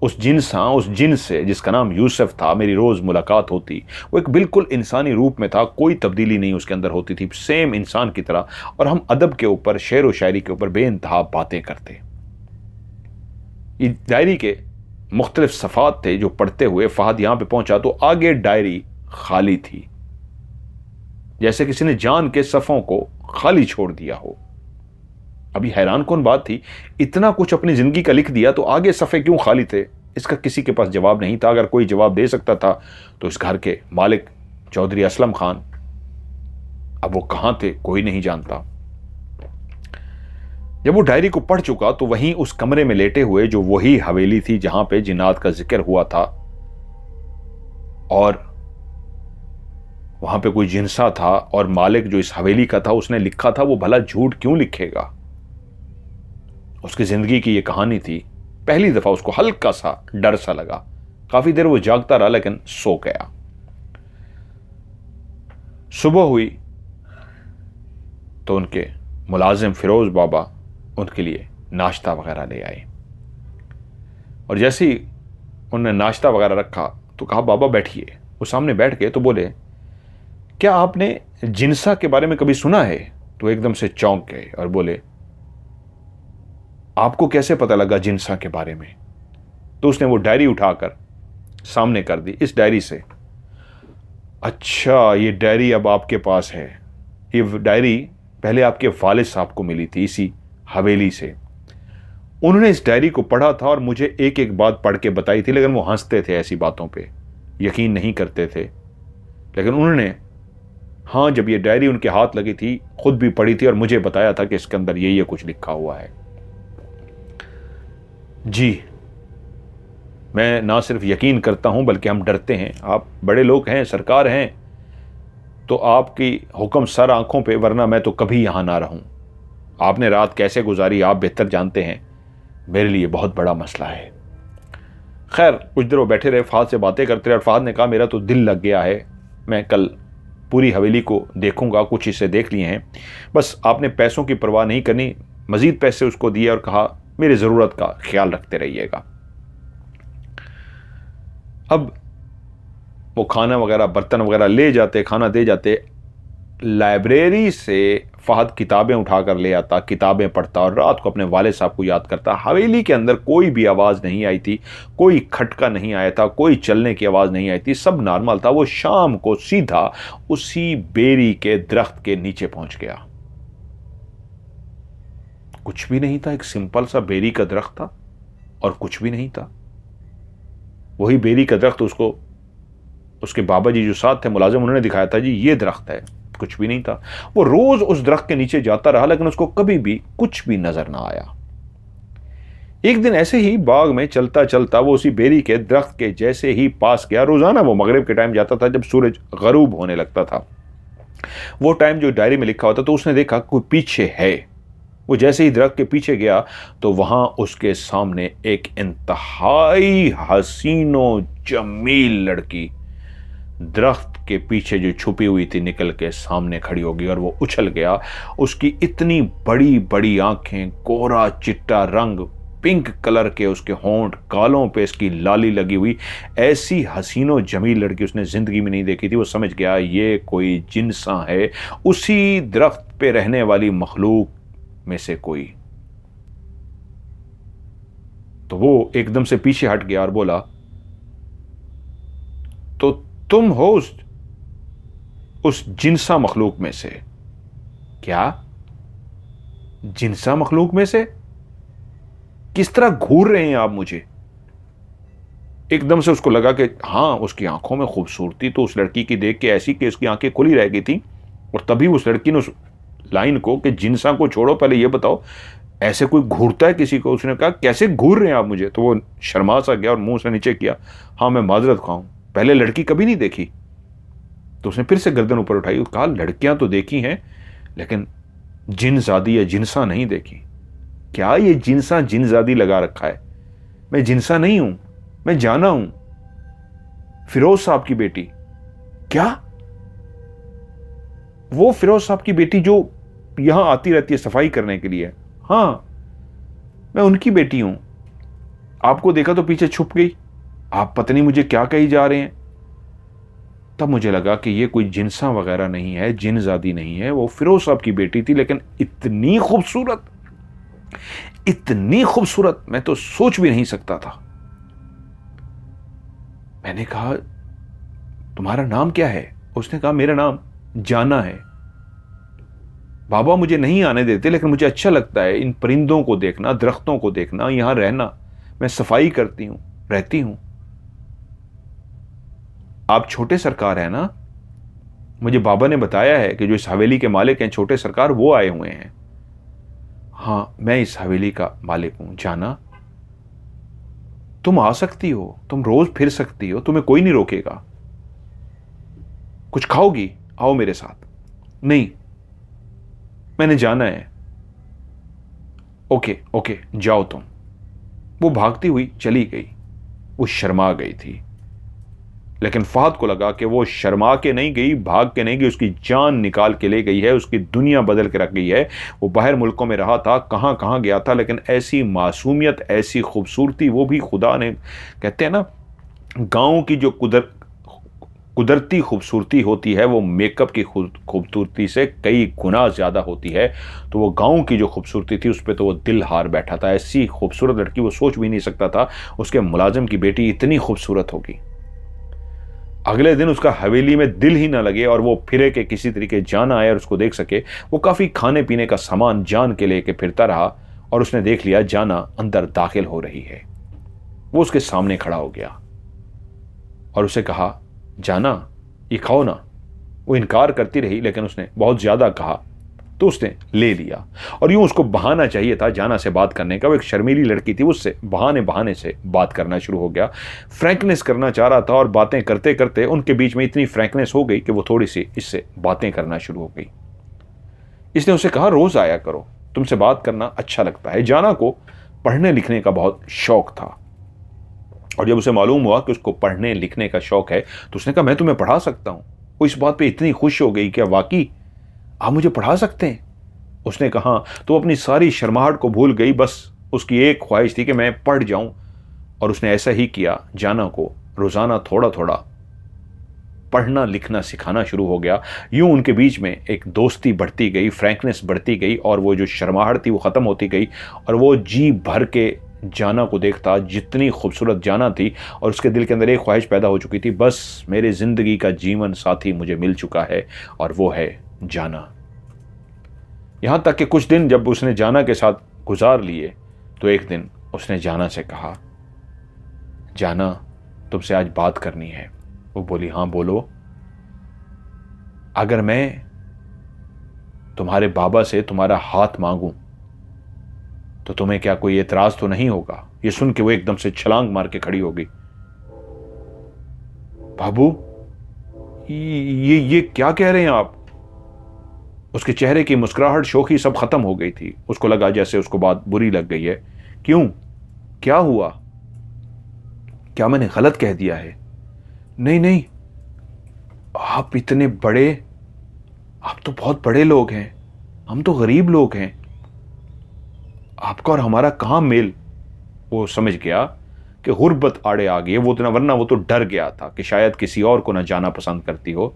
उस जिन से जिसका नाम यूसुफ था, मेरी रोज़ मुलाकात होती। वो एक बिल्कुल इंसानी रूप में था, कोई तब्दीली नहीं उसके अंदर होती थी, सेम इंसान की तरह। और हम अदब के ऊपर, शेर व शायरी के ऊपर बेइंतहा बातें करते। ये डायरी के मुख्तलिफ सफ़ात थे जो पढ़ते हुए फहद यहाँ पे पहुंचा तो आगे डायरी खाली थी, जैसे किसी ने जान के सफ़ों को खाली छोड़ दिया हो। अभी हैरान कौन बात थी, इतना कुछ अपनी जिंदगी का लिख दिया तो आगे सफ़े क्यों खाली थे? इसका किसी के पास जवाब नहीं था। अगर कोई जवाब दे सकता था तो इस घर के मालिक चौधरी असलम खान। अब वो कहां थे कोई नहीं जानता। जब वो डायरी को पढ़ चुका तो वहीं उस कमरे में लेटे हुए, जो वही हवेली थी जहां पे जिन्नात का जिक्र हुआ था, और वहां पे कोई जिनसा था और मालिक जो इस हवेली का था उसने लिखा था, वो भला झूठ क्यों लिखेगा? उसकी जिंदगी की ये कहानी थी। पहली दफा उसको हल्का सा डर सा लगा। काफी देर वो जागता रहा लेकिन सो गया। सुबह हुई तो उनके मुलाजिम फिरोज बाबा उनके लिए नाश्ता वगैरह ले आए। और जैसे ही उन्होंने नाश्ता वगैरह रखा तो कहा बाबा बैठिए। वो सामने बैठ गए तो बोले, क्या आपने जिनसा के बारे में कभी सुना है? तो एकदम से चौंक गए और बोले, आपको कैसे पता लगा जिनसा के बारे में? तो उसने वो डायरी उठाकर सामने कर दी। इस डायरी से अच्छा, ये डायरी अब आपके पास है। ये डायरी पहले आपके वालिद साहब को मिली थी इसी हवेली से। उन्होंने इस डायरी को पढ़ा था और मुझे एक एक बात पढ़ के बताई थी, लेकिन वो हंसते थे ऐसी बातों पे, यकीन नहीं करते थे। लेकिन उन्होंने, हाँ, जब ये डायरी उनके हाथ लगी थी, खुद भी पढ़ी थी और मुझे बताया था कि इसके अंदर ये कुछ लिखा हुआ है। जी, मैं ना सिर्फ यकीन करता हूं बल्कि हम डरते हैं। आप बड़े लोग हैं, सरकार हैं, तो आपकी हुक्म सर आंखों पे, वरना मैं तो कभी यहां ना रहूं। आपने रात कैसे गुजारी आप बेहतर जानते हैं, मेरे लिए बहुत बड़ा मसला है। खैर, कुछ देर वो बैठे रहे, फहद से बातें करते रहे और फहद ने कहा मेरा तो दिल लग गया है, मैं कल पूरी हवेली को देखूंगा, कुछ हिस्से देख लिए हैं, बस आपने पैसों की परवाह नहीं करनी। मजीद पैसे उसको दिए और कहा मेरी ज़रूरत का ख्याल रखते रहिएगा। अब वो खाना वगैरह, बर्तन वगैरह ले जाते, खाना दे जाते। लाइब्रेरी से फहद किताबें उठाकर ले आता, किताबें पढ़ता और रात को अपने वाले साहब को याद करता। हवेली के अंदर कोई भी आवाज़ नहीं आई थी, कोई खटका नहीं आया था, कोई चलने की आवाज़ नहीं आई थी, सब नॉर्मल था। वो शाम को सीधा उसी बेरी के दरख्त के नीचे पहुंच गया। कुछ भी नहीं था, एक सिंपल सा बेरी का दरख्त था और कुछ भी नहीं था। वही बेरी का दरख्त उसको उसके बाबा जी जो साथ थे मुलाजिम, उन्होंने दिखाया था, जी ये दरख्त है, कुछ भी नहीं था। वो रोज उस दरख्त के नीचे जाता रहा, लेकिन उसको कभी भी कुछ भी नजर ना आया। एक दिन ऐसे ही बाग में चलता चलता वो उसी बेरी के दरख्त के जैसे ही पास गया। रोजाना वो मगरिब के टाइम जाता था, जब सूरज गरूब होने लगता था, वो टाइम जो डायरी में लिखा होता। तो उसने देखा कोई पीछे है। वो जैसे ही दरख्त के पीछे गया तो वहां उसके सामने एक इंतहाई हसीनो जमील लड़की दरख्त के पीछे जो छुपी हुई थी निकल के सामने खड़ी होगी और वो उछल गया। उसकी इतनी बड़ी बड़ी आंखें, कोरा चिट्टा रंग, पिंक कलर के उसके होंठ, गालों पे इसकी लाली लगी हुई, ऐसी हसीनो जमील लड़की उसने जिंदगी में नहीं देखी थी। वो समझ गया ये कोई जिन्सा है, उसी दरख्त पे रहने वाली मखलूक में से कोई। तो वो एकदम से पीछे हट गया और बोला, तो तुम हो उस जिन्सा मखलूक में से? क्या जिन्सा मखलूक में से? किस तरह घूर रहे हैं आप मुझे? एकदम से उसको लगा कि हाँ, उसकी आंखों में खूबसूरती तो उस लड़की की देख के ऐसी कि उसकी आंखें खुली रह गई थी। और तभी उस लड़की ने उस लाइन को कि जिन्सा को छोड़ो, पहले ये बताओ ऐसे कोई घूरता है किसी को? उसने कहा कैसे घूर रहे हैं आप मुझे? तो वो शर्मा सा गया और मुंह से नीचे किया, हाँ मैं माजरत खाऊं, पहले लड़की कभी नहीं देखी। तो उसने फिर से गर्दन ऊपर उठाई और कहा लड़कियां तो देखी हैं, लेकिन जिनजादी या जिन्सा नहीं देखी। क्या ये जिन्सा जिनजादी लगा रखा है? मैं जिन्सा नहीं हूं, मैं जाना हूं, फिरोज साहब की बेटी। क्या? वो फिरोज साहब की बेटी जो यहां आती रहती है सफाई करने के लिए? हाँ, मैं उनकी बेटी हूं। आपको देखा तो पीछे छुप गई। आप पता नहीं मुझे क्या कही जा रहे हैं। तब मुझे लगा कि ये कोई जिन्सा वगैरह नहीं है, जिनजादी नहीं है, वो फिरोज साहब की बेटी थी। लेकिन इतनी खूबसूरत, इतनी खूबसूरत मैं तो सोच भी नहीं सकता था। मैंने कहा तुम्हारा नाम क्या है? उसने कहा मेरा नाम जाना है। बाबा मुझे नहीं आने देते, लेकिन मुझे अच्छा लगता है इन परिंदों को देखना, दरख्तों को देखना, यहां रहना। मैं सफाई करती हूं, रहती हूं। आप छोटे सरकार है ना? मुझे बाबा ने बताया है कि जो इस हवेली के मालिक हैं छोटे सरकार, वो आए हुए हैं। हाँ, मैं इस हवेली का मालिक हूं जाना। तुम आ सकती हो, तुम रोज फिर सकती हो, तुम्हें कोई नहीं रोकेगा। कुछ खाओगी? आओ मेरे साथ। नहीं, मैंने जाना है। ओके ओके, जाओ तुम। वो भागती हुई चली गई। वो शर्मा गई थी, लेकिन फहद को लगा कि वो शर्मा के नहीं गई, भाग के नहीं गई, उसकी जान निकाल के ले गई है, उसकी दुनिया बदल के रख गई है। वो बाहर मुल्कों में रहा था, कहां कहां गया था, लेकिन ऐसी मासूमियत, ऐसी खूबसूरती, वो भी खुदा ने, कहते हैं ना, गांव की जो कुदरती खूबसूरती होती है वो मेकअप की खूबसूरती से कई गुना ज़्यादा होती है। तो वो गांव की जो खूबसूरती थी उस पर तो वो दिल हार बैठा था। ऐसी खूबसूरत लड़की वो सोच भी नहीं सकता था उसके मुलाजिम की बेटी इतनी खूबसूरत होगी। अगले दिन उसका हवेली में दिल ही ना लगे और वो फिरे के किसी तरीके जाना आए और उसको देख सके। वो काफ़ी खाने पीने का सामान जान के लेके फिरता रहा और उसने देख लिया जाना अंदर दाखिल हो रही है। वो उसके सामने खड़ा हो गया और उसे कहा, जाना ये खाओ ना। वो इनकार करती रही, लेकिन उसने बहुत ज़्यादा कहा तो उसने ले लिया। और यूं उसको बहाना चाहिए था जाना से बात करने का। वो एक शर्मीली लड़की थी, उससे बहाने बहाने से बात करना शुरू हो गया। फ्रैंकनेस करना चाह रहा था और बातें करते करते उनके बीच में इतनी फ्रैंकनेस हो गई कि वो थोड़ी सी इससे बातें करना शुरू हो गई। इसने उसे कहा, रोज आया करो, तुमसे बात करना अच्छा लगता है। जाना को पढ़ने लिखने का बहुत शौक था और जब उसे मालूम हुआ कि उसको पढ़ने लिखने का शौक है तो उसने कहा, मैं तुम्हें पढ़ा सकता हूं। वो इस बात पे इतनी खुश हो गई, क्या वाकई आप मुझे पढ़ा सकते हैं? उसने कहा तो अपनी सारी शर्माहट को भूल गई। बस उसकी एक ख्वाहिश थी कि मैं पढ़ जाऊं और उसने ऐसा ही किया। जाना को रोजाना थोड़ा थोड़ा पढ़ना लिखना सिखाना शुरू हो गया। यूं उनके बीच में एक दोस्ती बढ़ती गई, फ्रैंकनेस बढ़ती गई और वो जो शर्माहट थी वो ख़त्म होती गई। और वो जी भर के जाना को देखता, जितनी खूबसूरत जाना थी, और उसके दिल के अंदर एक ख्वाहिश पैदा हो चुकी थी, बस मेरे ज़िंदगी का जीवन साथी मुझे मिल चुका है और वो है जाना। यहां तक कि कुछ दिन जब उसने जाना के साथ गुजार लिए तो एक दिन उसने जाना से कहा, जाना तुमसे आज बात करनी है। वो बोली, हाँ बोलो। अगर मैं तुम्हारे बाबा से तुम्हारा हाथ मांगूं तो तुम्हें क्या कोई एतराज तो नहीं होगा? ये सुन के वो एकदम से छलांग मार के खड़ी हो गई। बाबू, ये क्या कह रहे हैं आप? उसके चेहरे की मुस्कुराहट, शोखी सब खत्म हो गई थी। उसको लगा जैसे उसको बात बुरी लग गई है। क्यों, क्या हुआ? क्या मैंने गलत कह दिया है? नहीं नहीं, आप इतने बड़े, आप तो बहुत बड़े लोग हैं, हम तो गरीब लोग हैं, आपका और हमारा कहां मेल? वो समझ गया कि गुर्बत आड़े आ गई। वो तो वरना वो तो डर गया था कि शायद किसी और को ना जाना पसंद करती हो।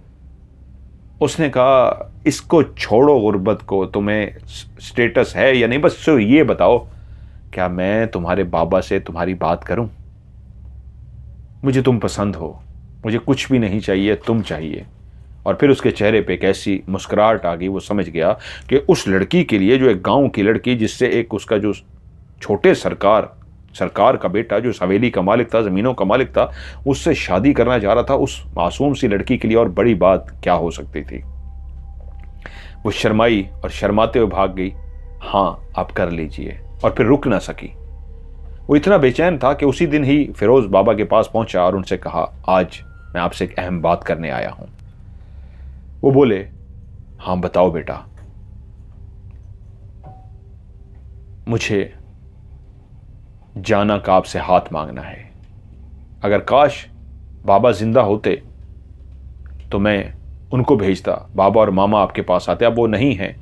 उसने कहा, इसको छोड़ो गुर्बत को, तुम्हें स्टेटस है या नहीं, बस ये बताओ, क्या मैं तुम्हारे बाबा से तुम्हारी बात करूं? मुझे तुम पसंद हो, मुझे कुछ भी नहीं चाहिए, तुम चाहिए। और फिर उसके चेहरे पे एक ऐसी मुस्कुराहट आ गई। वो समझ गया कि उस लड़की के लिए, जो एक गांव की लड़की, जिससे एक उसका जो छोटे सरकार का बेटा, जो हवेली का मालिक था, ज़मीनों का मालिक था, उससे शादी करना चाह रहा था, उस मासूम सी लड़की के लिए और बड़ी बात क्या हो सकती थी? वो शर्माई और शर्माते हुए भाग गई, हाँ आप कर लीजिए, और फिर रुक ना सकी। वो इतना बेचैन था कि उसी दिन ही फिरोज बाबा के पास पहुंचा और उनसे कहा, आज मैं आपसे एक अहम बात करने आया हूं। वो बोले, हाँ बताओ बेटा। मुझे जाना का आपसे हाथ मांगना है। अगर काश बाबा जिंदा होते तो मैं उनको भेजता, बाबा और मामा आपके पास आते। अब वो नहीं हैं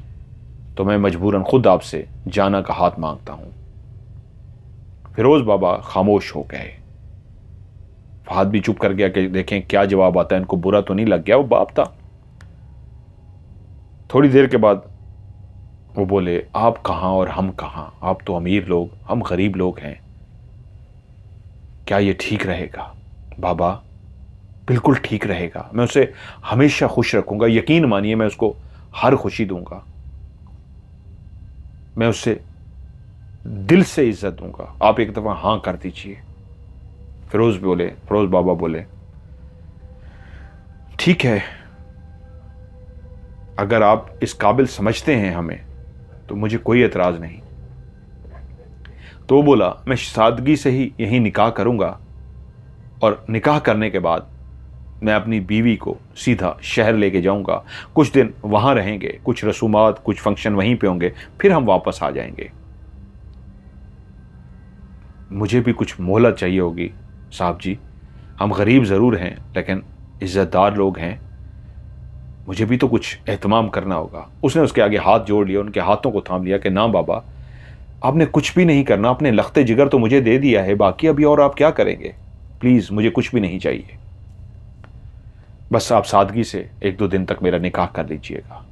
तो मैं मजबूरन खुद आपसे जाना का हाथ मांगता हूं। फिरोज बाबा खामोश हो गए। फहद भी चुप कर गया कि देखें क्या जवाब आता है, इनको बुरा तो नहीं लग गया, वो बाप था। थोड़ी देर के बाद वो बोले, आप कहां और हम कहां? आप तो अमीर लोग, हम गरीब लोग हैं, क्या ये ठीक रहेगा? बाबा, बिल्कुल ठीक रहेगा, मैं उसे हमेशा खुश रखूंगा, यकीन मानिए मैं उसको हर खुशी दूंगा, मैं उसे दिल से इज्जत दूंगा, आप एक दफा हां कर दीजिए। फिरोज बाबा बोले, ठीक है, अगर आप इस काबिल समझते हैं हमें तो मुझे कोई एतराज नहीं। तो बोला, मैं सादगी से ही यही निकाह करूंगा और निकाह करने के बाद मैं अपनी बीवी को सीधा शहर लेके जाऊंगा, कुछ दिन वहां रहेंगे, कुछ रसूमात, कुछ फंक्शन वहीं पे होंगे, फिर हम वापस आ जाएंगे। मुझे भी कुछ मोहलत चाहिए होगी साहब जी, हम गरीब ज़रूर हैं लेकिन इज़्ज़तदार लोग हैं, मुझे भी तो कुछ एहतमाम करना होगा। उसने उसके आगे हाथ जोड़ लिया, उनके हाथों को थाम लिया कि ना बाबा, आपने कुछ भी नहीं करना, आपने लख्ते जिगर तो मुझे दे दिया है, बाकी अभी और आप क्या करेंगे? प्लीज़ मुझे कुछ भी नहीं चाहिए, बस आप सादगी से 1-2 दिन तक मेरा निकाह कर लीजिएगा।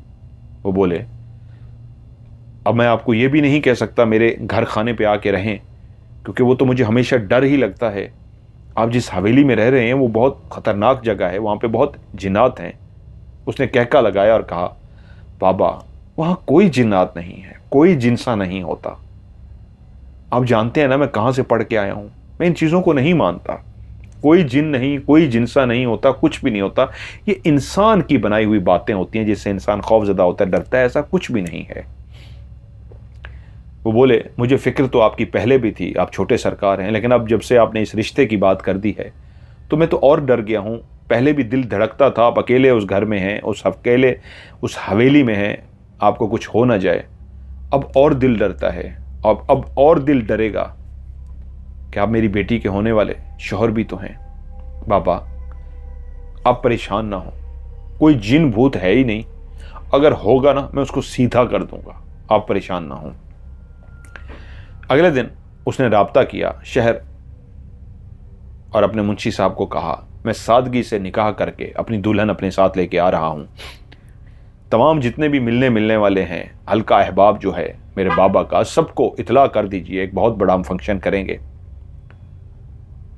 वो बोले, अब मैं आपको ये भी नहीं कह सकता मेरे घर खाने पे आके रहें, क्योंकि वो तो मुझे हमेशा डर ही लगता है आप जिस हवेली में रह रहे हैं वो बहुत ख़तरनाक जगह है, वहाँ पे बहुत जिन्नात हैं। उसने कहका लगाया और कहा, बाबा वहाँ कोई जिन्नात नहीं है, कोई जिनसा नहीं होता। आप जानते हैं ना मैं कहाँ से पढ़ के आया हूँ, मैं इन चीज़ों को नहीं मानता। कोई जिन नहीं, कोई जिनसा नहीं होता, कुछ भी नहीं होता। ये इंसान की बनाई हुई बातें होती हैं जिससे इंसान खौफजदा होता है, डरता है, ऐसा कुछ भी नहीं है। वो बोले, मुझे फिक्र तो आपकी पहले भी थी, आप छोटे सरकार हैं, लेकिन अब जब से आपने इस रिश्ते की बात कर दी है तो मैं तो और डर गया हूँ। पहले भी दिल धड़कता था, आप अकेले उस घर में हैं, उस अकेले उस हवेली में हैं, आपको कुछ हो ना जाए। अब और दिल डरता है, अब और दिल डरेगा कि आप मेरी बेटी के होने वाले शौहर भी तो हैं। बाबा आप परेशान ना हो, कोई जिन भूत है ही नहीं, अगर होगा ना मैं उसको सीधा कर दूंगा, आप परेशान ना हो। अगले दिन उसने राब्ता किया शहर और अपने मुंशी साहब को कहा, मैं सादगी से निकाह करके अपनी दुल्हन अपने साथ लेके आ रहा हूं। तमाम जितने भी मिलने वाले हैं, हल्का अहबाब जो है मेरे बाबा का, सबको इतला कर दीजिए, एक बहुत बड़ा हम फंक्शन करेंगे।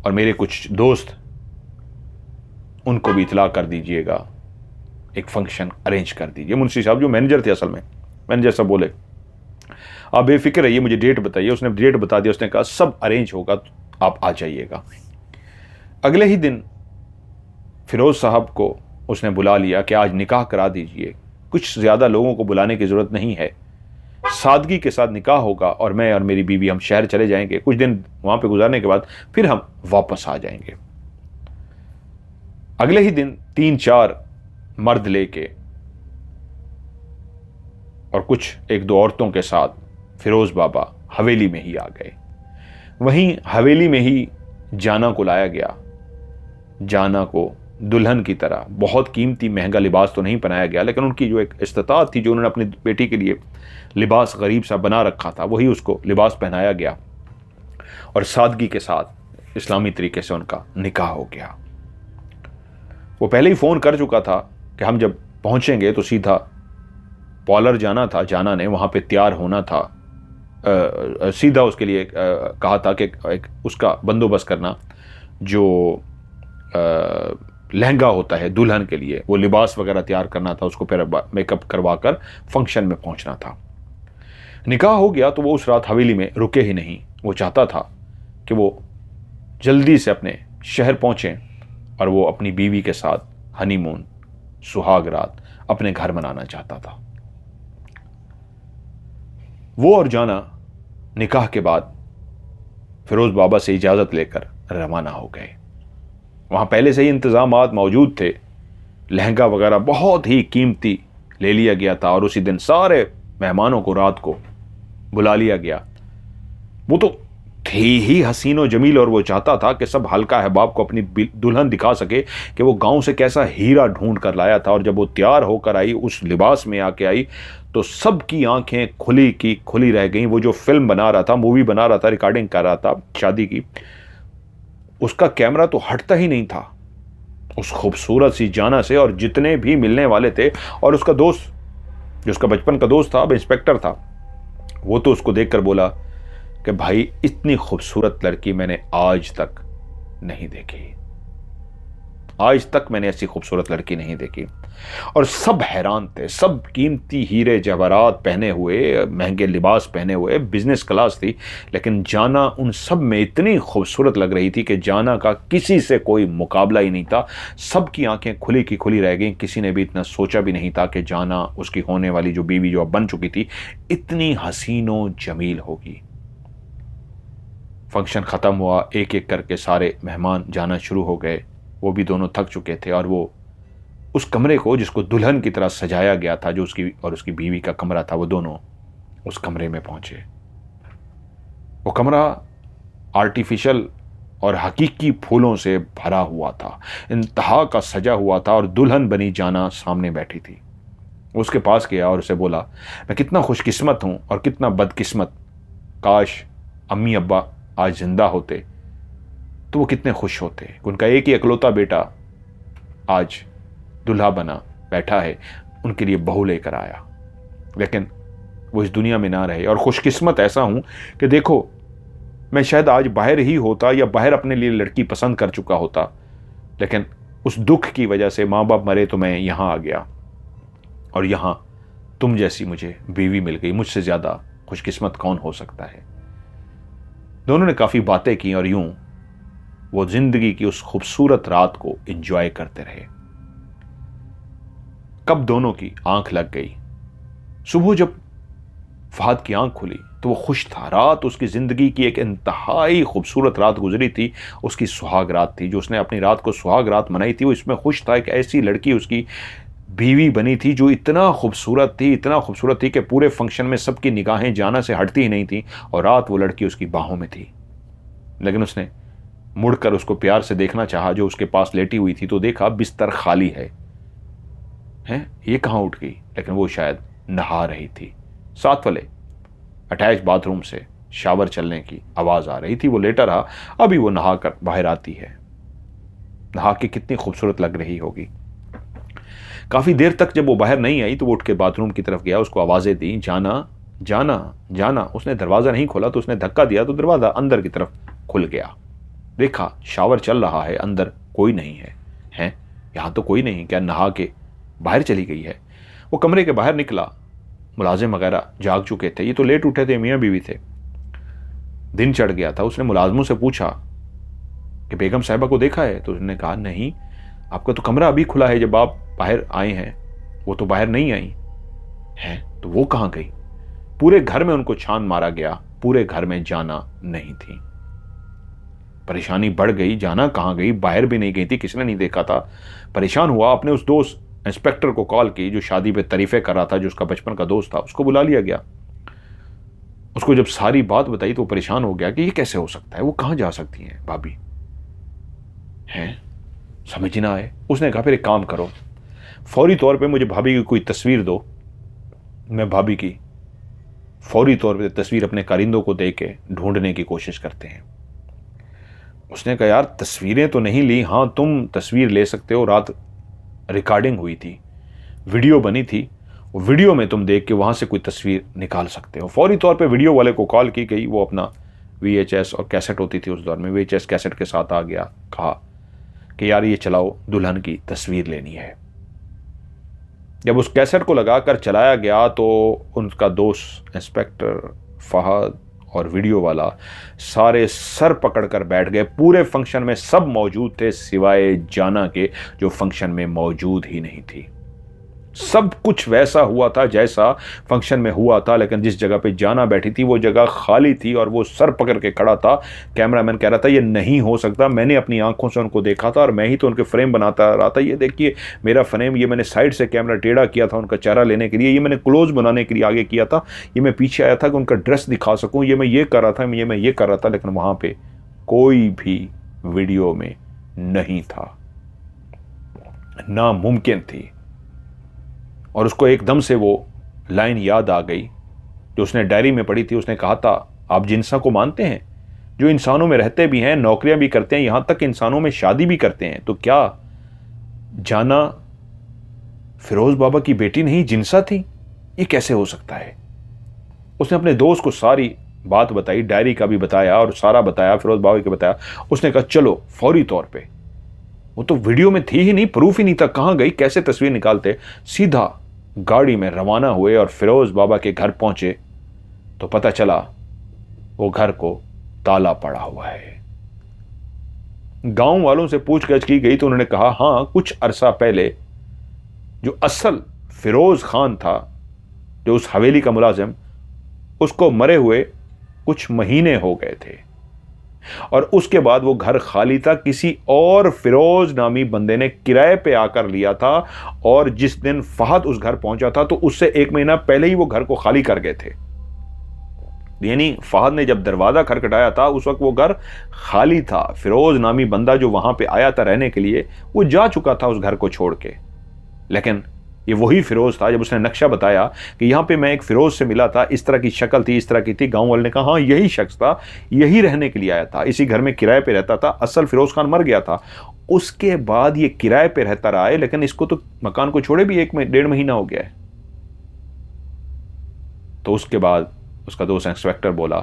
और मेरे कुछ दोस्त, उनको भी इतला कर दीजिएगा, एक फंक्शन अरेंज कर दीजिए। मुंशी साहब जो मैनेजर थे, असल में मैनेजर साहब बोले, आप बेफिक्र रहिए, मुझे डेट बताइए। उसने डेट बता दिया, उसने कहा सब अरेंज होगा, आप आ जाइएगा। अगले ही दिन फिरोज साहब को उसने बुला लिया कि आज निकाह करा दीजिए, कुछ ज़्यादा लोगों को बुलाने की ज़रूरत नहीं है, सादगी के साथ निकाह होगा और मैं और मेरी बीवी हम शहर चले जाएंगे। कुछ दिन वहाँ पे गुजारने के बाद फिर हम वापस आ जाएंगे। अगले ही दिन 3-4 मर्द लेके और कुछ 1-2 औरतों के साथ फिरोज बाबा हवेली में ही आ गए। वहीं हवेली में ही जाना को लाया गया। जाना को दुल्हन की तरह बहुत कीमती महंगा लिबास तो नहीं पहनाया गया, लेकिन उनकी जो एक इस्तिताअत थी, जो उन्होंने अपनी बेटी के लिए लिबास गरीब सा बना रखा था, वही उसको लिबास पहनाया गया और सादगी के साथ इस्लामी तरीके से उनका निकाह हो गया। वो पहले ही फ़ोन कर चुका था कि हम जब पहुंचेंगे तो सीधा पॉलर जाना था, जाना ने वहाँ पे तैयार होना था। सीधा उसके लिए कहा था कि एक उसका बंदोबस्त करना, जो लहंगा होता है दुल्हन के लिए, वो लिबास वगैरह तैयार करना था, उसको फिर मेकअप करवा कर फंक्शन में पहुंचना था। निकाह हो गया तो वो उस रात हवेली में रुके ही नहीं। वो चाहता था कि वो जल्दी से अपने शहर पहुंचे और वो अपनी बीवी के साथ हनीमून, सुहाग रात अपने घर मनाना चाहता था। वो और जाना निकाह के बाद फिरोज बाबा से इजाज़त लेकर रवाना हो गए। वहाँ पहले से ही इंतज़ामात मौजूद थे, लहंगा वगैरह बहुत ही कीमती ले लिया गया था और उसी दिन सारे मेहमानों को रात को बुला लिया गया। वो तो थी ही हसीन और जमील और वो चाहता था कि सब हल्का अहबाब को अपनी दुल्हन दिखा सके कि वो गांव से कैसा हीरा ढूंढ कर लाया था। और जब वो तैयार होकर आई, उस लिबास में आके आई, तो सबकी आंखें खुली की खुली रह गईं। वो जो फिल्म बना रहा था, मूवी बना रहा था, रिकॉर्डिंग कर रहा था शादी की, उसका कैमरा तो हटता ही नहीं था उस खूबसूरत सी जाना से। और जितने भी मिलने वाले थे, और उसका दोस्त जो उसका बचपन का दोस्त था, अब इंस्पेक्टर था, वो तो उसको देखकर बोला कि भाई इतनी खूबसूरत लड़की मैंने आज तक नहीं देखी, आज तक मैंने ऐसी खूबसूरत लड़की नहीं देखी। और सब हैरान थे, सब कीमती हीरे जवाहरात पहने हुए, महंगे लिबास पहने हुए, बिजनेस क्लास थी, लेकिन जाना उन सब में इतनी खूबसूरत लग रही थी कि जाना का किसी से कोई मुकाबला ही नहीं था। सबकी आंखें खुली की खुली रह गईं। किसी ने भी इतना सोचा भी नहीं था कि जाना, उसकी होने वाली जो बीवी जो अब बन चुकी थी, इतनी हसीनो जमील होगी। फंक्शन ख़त्म हुआ, एक एक करके सारे मेहमान जाना शुरू हो गए। वो भी दोनों थक चुके थे और वो उस कमरे को जिसको दुल्हन की तरह सजाया गया था, जो उसकी और उसकी बीवी का कमरा था, वो दोनों उस कमरे में पहुंचे। वो कमरा आर्टिफिशियल और हकीकी फूलों से भरा हुआ था, इंतहा का सजा हुआ था और दुल्हन बनी जाना सामने बैठी थी। उसके पास गया और उसे बोला, मैं कितना खुशकिस्मत हूं और कितना बदकिस्मत, काश अम्मी अब्बा आज जिंदा होते तो वो कितने खुश होते। उनका एक ही इकलौता बेटा आज दूल्हा बना बैठा है, उनके लिए बहू लेकर आया, लेकिन वो इस दुनिया में ना रहे। और खुशकिस्मत ऐसा हूं कि देखो मैं शायद आज बाहर ही होता या बाहर अपने लिए लड़की पसंद कर चुका होता, लेकिन उस दुख की वजह से माँ बाप मरे तो मैं यहाँ आ गया, और यहाँ तुम जैसी मुझे बीवी मिल गई। मुझसे ज़्यादा खुशकिस्मत कौन हो सकता है। दोनों ने काफ़ी बातें की और यूं वो जिंदगी की उस खूबसूरत रात को एंजॉय करते रहे। कब दोनों की आंख लग गई, सुबह जब फहद की आंख खुली तो वो खुश था। रात उसकी जिंदगी की एक इंतहाई खूबसूरत रात गुजरी थी। उसकी सुहाग रात थी, जो उसने अपनी रात को सुहाग रात मनाई थी, वो इसमें खुश था। एक ऐसी लड़की उसकी बीवी बनी थी जो इतना खूबसूरत थी कि पूरे फंक्शन में सबकी निगाहें जाना से हटती ही नहीं थी, और रात वो लड़की उसकी बाहों में थी। लेकिन उसने मुड़कर उसको प्यार से देखना चाहा, जो उसके पास लेटी हुई थी, तो देखा बिस्तर खाली है। ये कहाँ उठ गई? लेकिन वो शायद नहा रही थी। साथ वाले अटैच बाथरूम से शावर चलने की आवाज आ रही थी। वो लेटा रहा। अभी वो नहा कर बाहर आती है। नहा के कितनी खूबसूरत लग रही होगी। काफी देर तक जब वो बाहर नहीं आई तो वो उठ के बाथरूम की तरफ गया, उसको आवाजें दी, जाना जाना जाना। उसने दरवाजा नहीं खोला तो उसने धक्का दिया तो दरवाजा अंदर की तरफ खुल गया। देखा शावर चल रहा है, अंदर कोई नहीं है। यहां तो कोई नहीं, क्या नहा के बाहर चली गई है? वो कमरे के बाहर निकला। मुलाजिम वगैरह जाग चुके थे, ये तो लेट उठे थे, मियाँ बीवी थे, दिन चढ़ गया था। उसने मुलाजिमों से पूछा कि बेगम साहिबा को देखा है? तो उसने कहा नहीं, आपका तो कमरा अभी खुला है, जब आप बाहर आए हैं वो तो बाहर नहीं आई है। तो वो कहाँ गई? पूरे घर में उनको छान मारा गया, पूरे घर में जाना नहीं थी। परेशानी बढ़ गई, जाना कहाँ गई? बाहर भी नहीं गई थी, किसने नहीं देखा था। परेशान हुआ, अपने उस दोस्त इंस्पेक्टर को कॉल की जो शादी पे तारीफे कर रहा था, जो उसका बचपन का दोस्त था, उसको बुला लिया गया। उसको जब सारी बात बताई तो परेशान हो गया कि ये कैसे हो सकता है, वो कहाँ जा सकती हैं भाभी, हैं समझ ना आए। उसने कहा फिर एक काम करो, फौरी तौर पे मुझे भाभी की कोई तस्वीर दो, मैं भाभी की फौरी तौर पे तस्वीर अपने कारिंदों को दे के ढूंढने की कोशिश करते हैं। उसने कहा यार तस्वीरें तो नहीं ली, हाँ तुम तस्वीर ले सकते हो, रात रिकॉर्डिंग हुई थी, वीडियो बनी थी, वीडियो में तुम देख के वहां से कोई तस्वीर निकाल सकते हो। फौरी तौर पे वीडियो वाले को कॉल की गई। वो अपना VHS और कैसेट होती थी उस दौर में, VHS कैसेट के साथ आ गया। कहा कि यार ये चलाओ, दुल्हन की तस्वीर लेनी है। जब उस कैसेट को लगाकर चलाया गया तो उनका दोस्त इंस्पेक्टर फहद और वीडियो वाला सारे सर पकड़कर बैठ गए। पूरे फंक्शन में सब मौजूद थे सिवाय जाना के, जो फंक्शन में मौजूद ही नहीं थी। सब कुछ वैसा हुआ था जैसा फंक्शन में हुआ था, लेकिन जिस जगह पे जाना बैठी थी वो जगह खाली थी और वो सर पकड़ के खड़ा था। कैमरामैन कह रहा था ये नहीं हो सकता, मैंने अपनी आंखों से उनको देखा था और मैं ही तो उनके फ्रेम बनाता रहा था। ये देखिए मेरा फ्रेम, ये मैंने साइड से कैमरा टेढ़ा किया था उनका चेहरा लेने के लिए, ये मैंने क्लोज बनाने के लिए आगे किया था, ये मैं पीछे आया था कि उनका ड्रेस दिखा सकूँ, ये मैं ये कर रहा था, ये मैं ये कर रहा था। लेकिन वहाँ पर कोई भी वीडियो में नहीं था, नामुमकिन थी। और उसको एकदम से वो लाइन याद आ गई जो उसने डायरी में पढ़ी थी। उसने कहा था आप जिन्सा को मानते हैं, जो इंसानों में रहते भी हैं, नौकरियां भी करते हैं, यहां तक इंसानों में शादी भी करते हैं, तो क्या जाना फिरोज बाबा की बेटी नहीं जिन्सा थी? ये कैसे हो सकता है? उसने अपने दोस्त को सारी बात बताई, डायरी का भी बताया और सारा बताया, फिरोज बाबा को बताया। उसने कहा चलो फौरी तौर पे, वो तो वीडियो में थी ही नहीं, प्रूफ ही नहीं था, कहां गई, कैसे तस्वीर निकालते। सीधा गाड़ी में रवाना हुए और फिरोज बाबा के घर पहुंचे तो पता चला वो घर को ताला पड़ा हुआ है। गांव वालों से पूछताछ की गई तो उन्होंने कहा हां, कुछ अरसा पहले जो असल फिरोज खान था, जो उस हवेली का मुलाजिम, उसको मरे हुए कुछ महीने हो गए थे और उसके बाद वो घर खाली था। किसी और फिरोज नामी बंदे ने किराए पे आकर लिया था और जिस दिन फहद उस घर पहुंचा था तो उससे 1 महीना पहले ही वो घर को खाली कर गए थे। यानी फहद ने जब दरवाजा खटखटाया था उस वक्त वो घर खाली था। फिरोज नामी बंदा जो वहां पे आया था रहने के लिए, वो जा चुका था उस घर को छोड़ के। लेकिन ये वही फिरोज था। जब उसने नक्शा बताया कि यहाँ पे मैं एक फिरोज से मिला था, इस तरह की शक्ल थी, इस तरह की थी, गांव वाले ने कहा हाँ यही शख्स था, यही रहने के लिए आया था, इसी घर में किराए पे रहता था। असल फिरोज खान मर गया था, उसके बाद ये किराए पे रहता रहा है, लेकिन इसको तो मकान को छोड़े भी 1-1.5 महीना हो गया है। तो उसके बाद उसका दोस्त इंस्पेक्टर बोला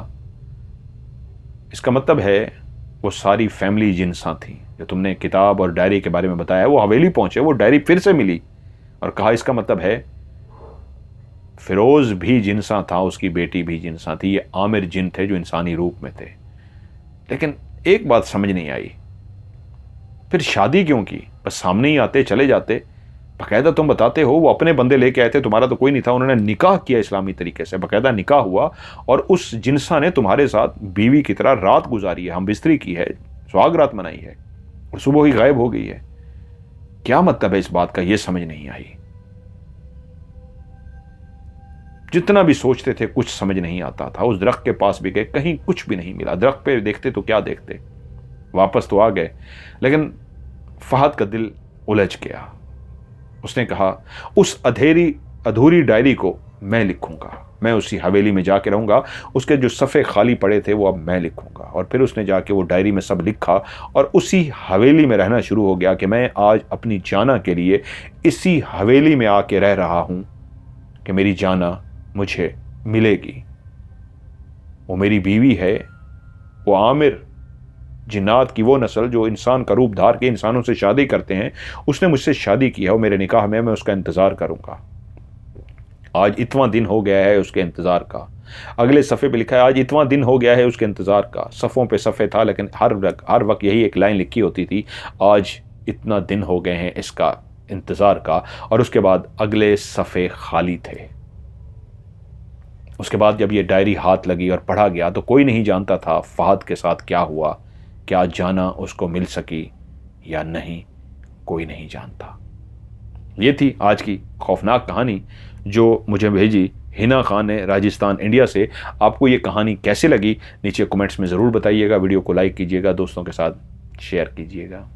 इसका मतलब है वो सारी फैमिली जिनसा थी जो तुमने किताब और डायरी के बारे में बताया। वो हवेली पहुंचे, वो डायरी फिर से मिली और कहा इसका मतलब है फिरोज भी जिनसा था, उसकी बेटी भी जिनसा थी, ये आमिर जिन थे जो इंसानी रूप में थे। लेकिन एक बात समझ नहीं आई, फिर शादी क्यों की? बस सामने ही आते चले जाते। बाकायदा तुम बताते हो वो अपने बंदे लेके आए थे, तुम्हारा तो कोई नहीं था, उन्होंने निकाह किया इस्लामी तरीके से, बाकायदा निकाह हुआ और उस जिनसा ने तुम्हारे साथ बीवी की तरह रात गुजारी है, हम बिस्तरी की है, सुहाग रात मनाई है और सुबह ही गायब हो गई है। क्या मतलब है इस बात का, यह समझ नहीं आई। जितना भी सोचते थे कुछ समझ नहीं आता था। उस दरख्त के पास भी गए, कहीं कुछ भी नहीं मिला। दरख्त पे देखते तो क्या देखते, वापस तो आ गए, लेकिन फहद का दिल उलझ गया। उसने कहा उस अधूरी डायरी को मैं लिखूंगा, मैं उसी हवेली में जाके रहूंगा, उसके जो सफ़े खाली पड़े थे वो अब मैं लिखूंगा। और फिर उसने जाके वो डायरी में सब लिखा और उसी हवेली में रहना शुरू हो गया कि मैं आज अपनी जाना के लिए इसी हवेली में आके रह रहा हूं कि मेरी जाना मुझे मिलेगी। वो मेरी बीवी है, वो आमिर जिन्नात की वो नस्ल जो इंसान का रूप धार के इंसानों से शादी करते हैं, उसने मुझसे शादी की है, वो मेरे निकाह में, मैं उसका इंतज़ार करूंगा। आज इतना दिन हो गया है उसके इंतज़ार का। अगले सफ़े पे लिखा है आज इतना दिन हो गया है उसके इंतज़ार का। सफ़ों पे सफ़े था लेकिन हर वक्त यही एक लाइन लिखी होती थी, आज इतना दिन हो गए हैं इसका इंतज़ार का। और उसके बाद अगले सफ़े खाली थे। उसके बाद जब ये डायरी हाथ लगी और पढ़ा गया तो कोई नहीं जानता था फहद के साथ क्या हुआ, क्या जाना उसको मिल सकी या नहीं, कोई नहीं जानता। ये थी आज की खौफनाक कहानी जो मुझे भेजी हिना खान ने राजस्थान इंडिया से। आपको ये कहानी कैसे लगी नीचे कमेंट्स में ज़रूर बताइएगा। वीडियो को लाइक कीजिएगा, दोस्तों के साथ शेयर कीजिएगा।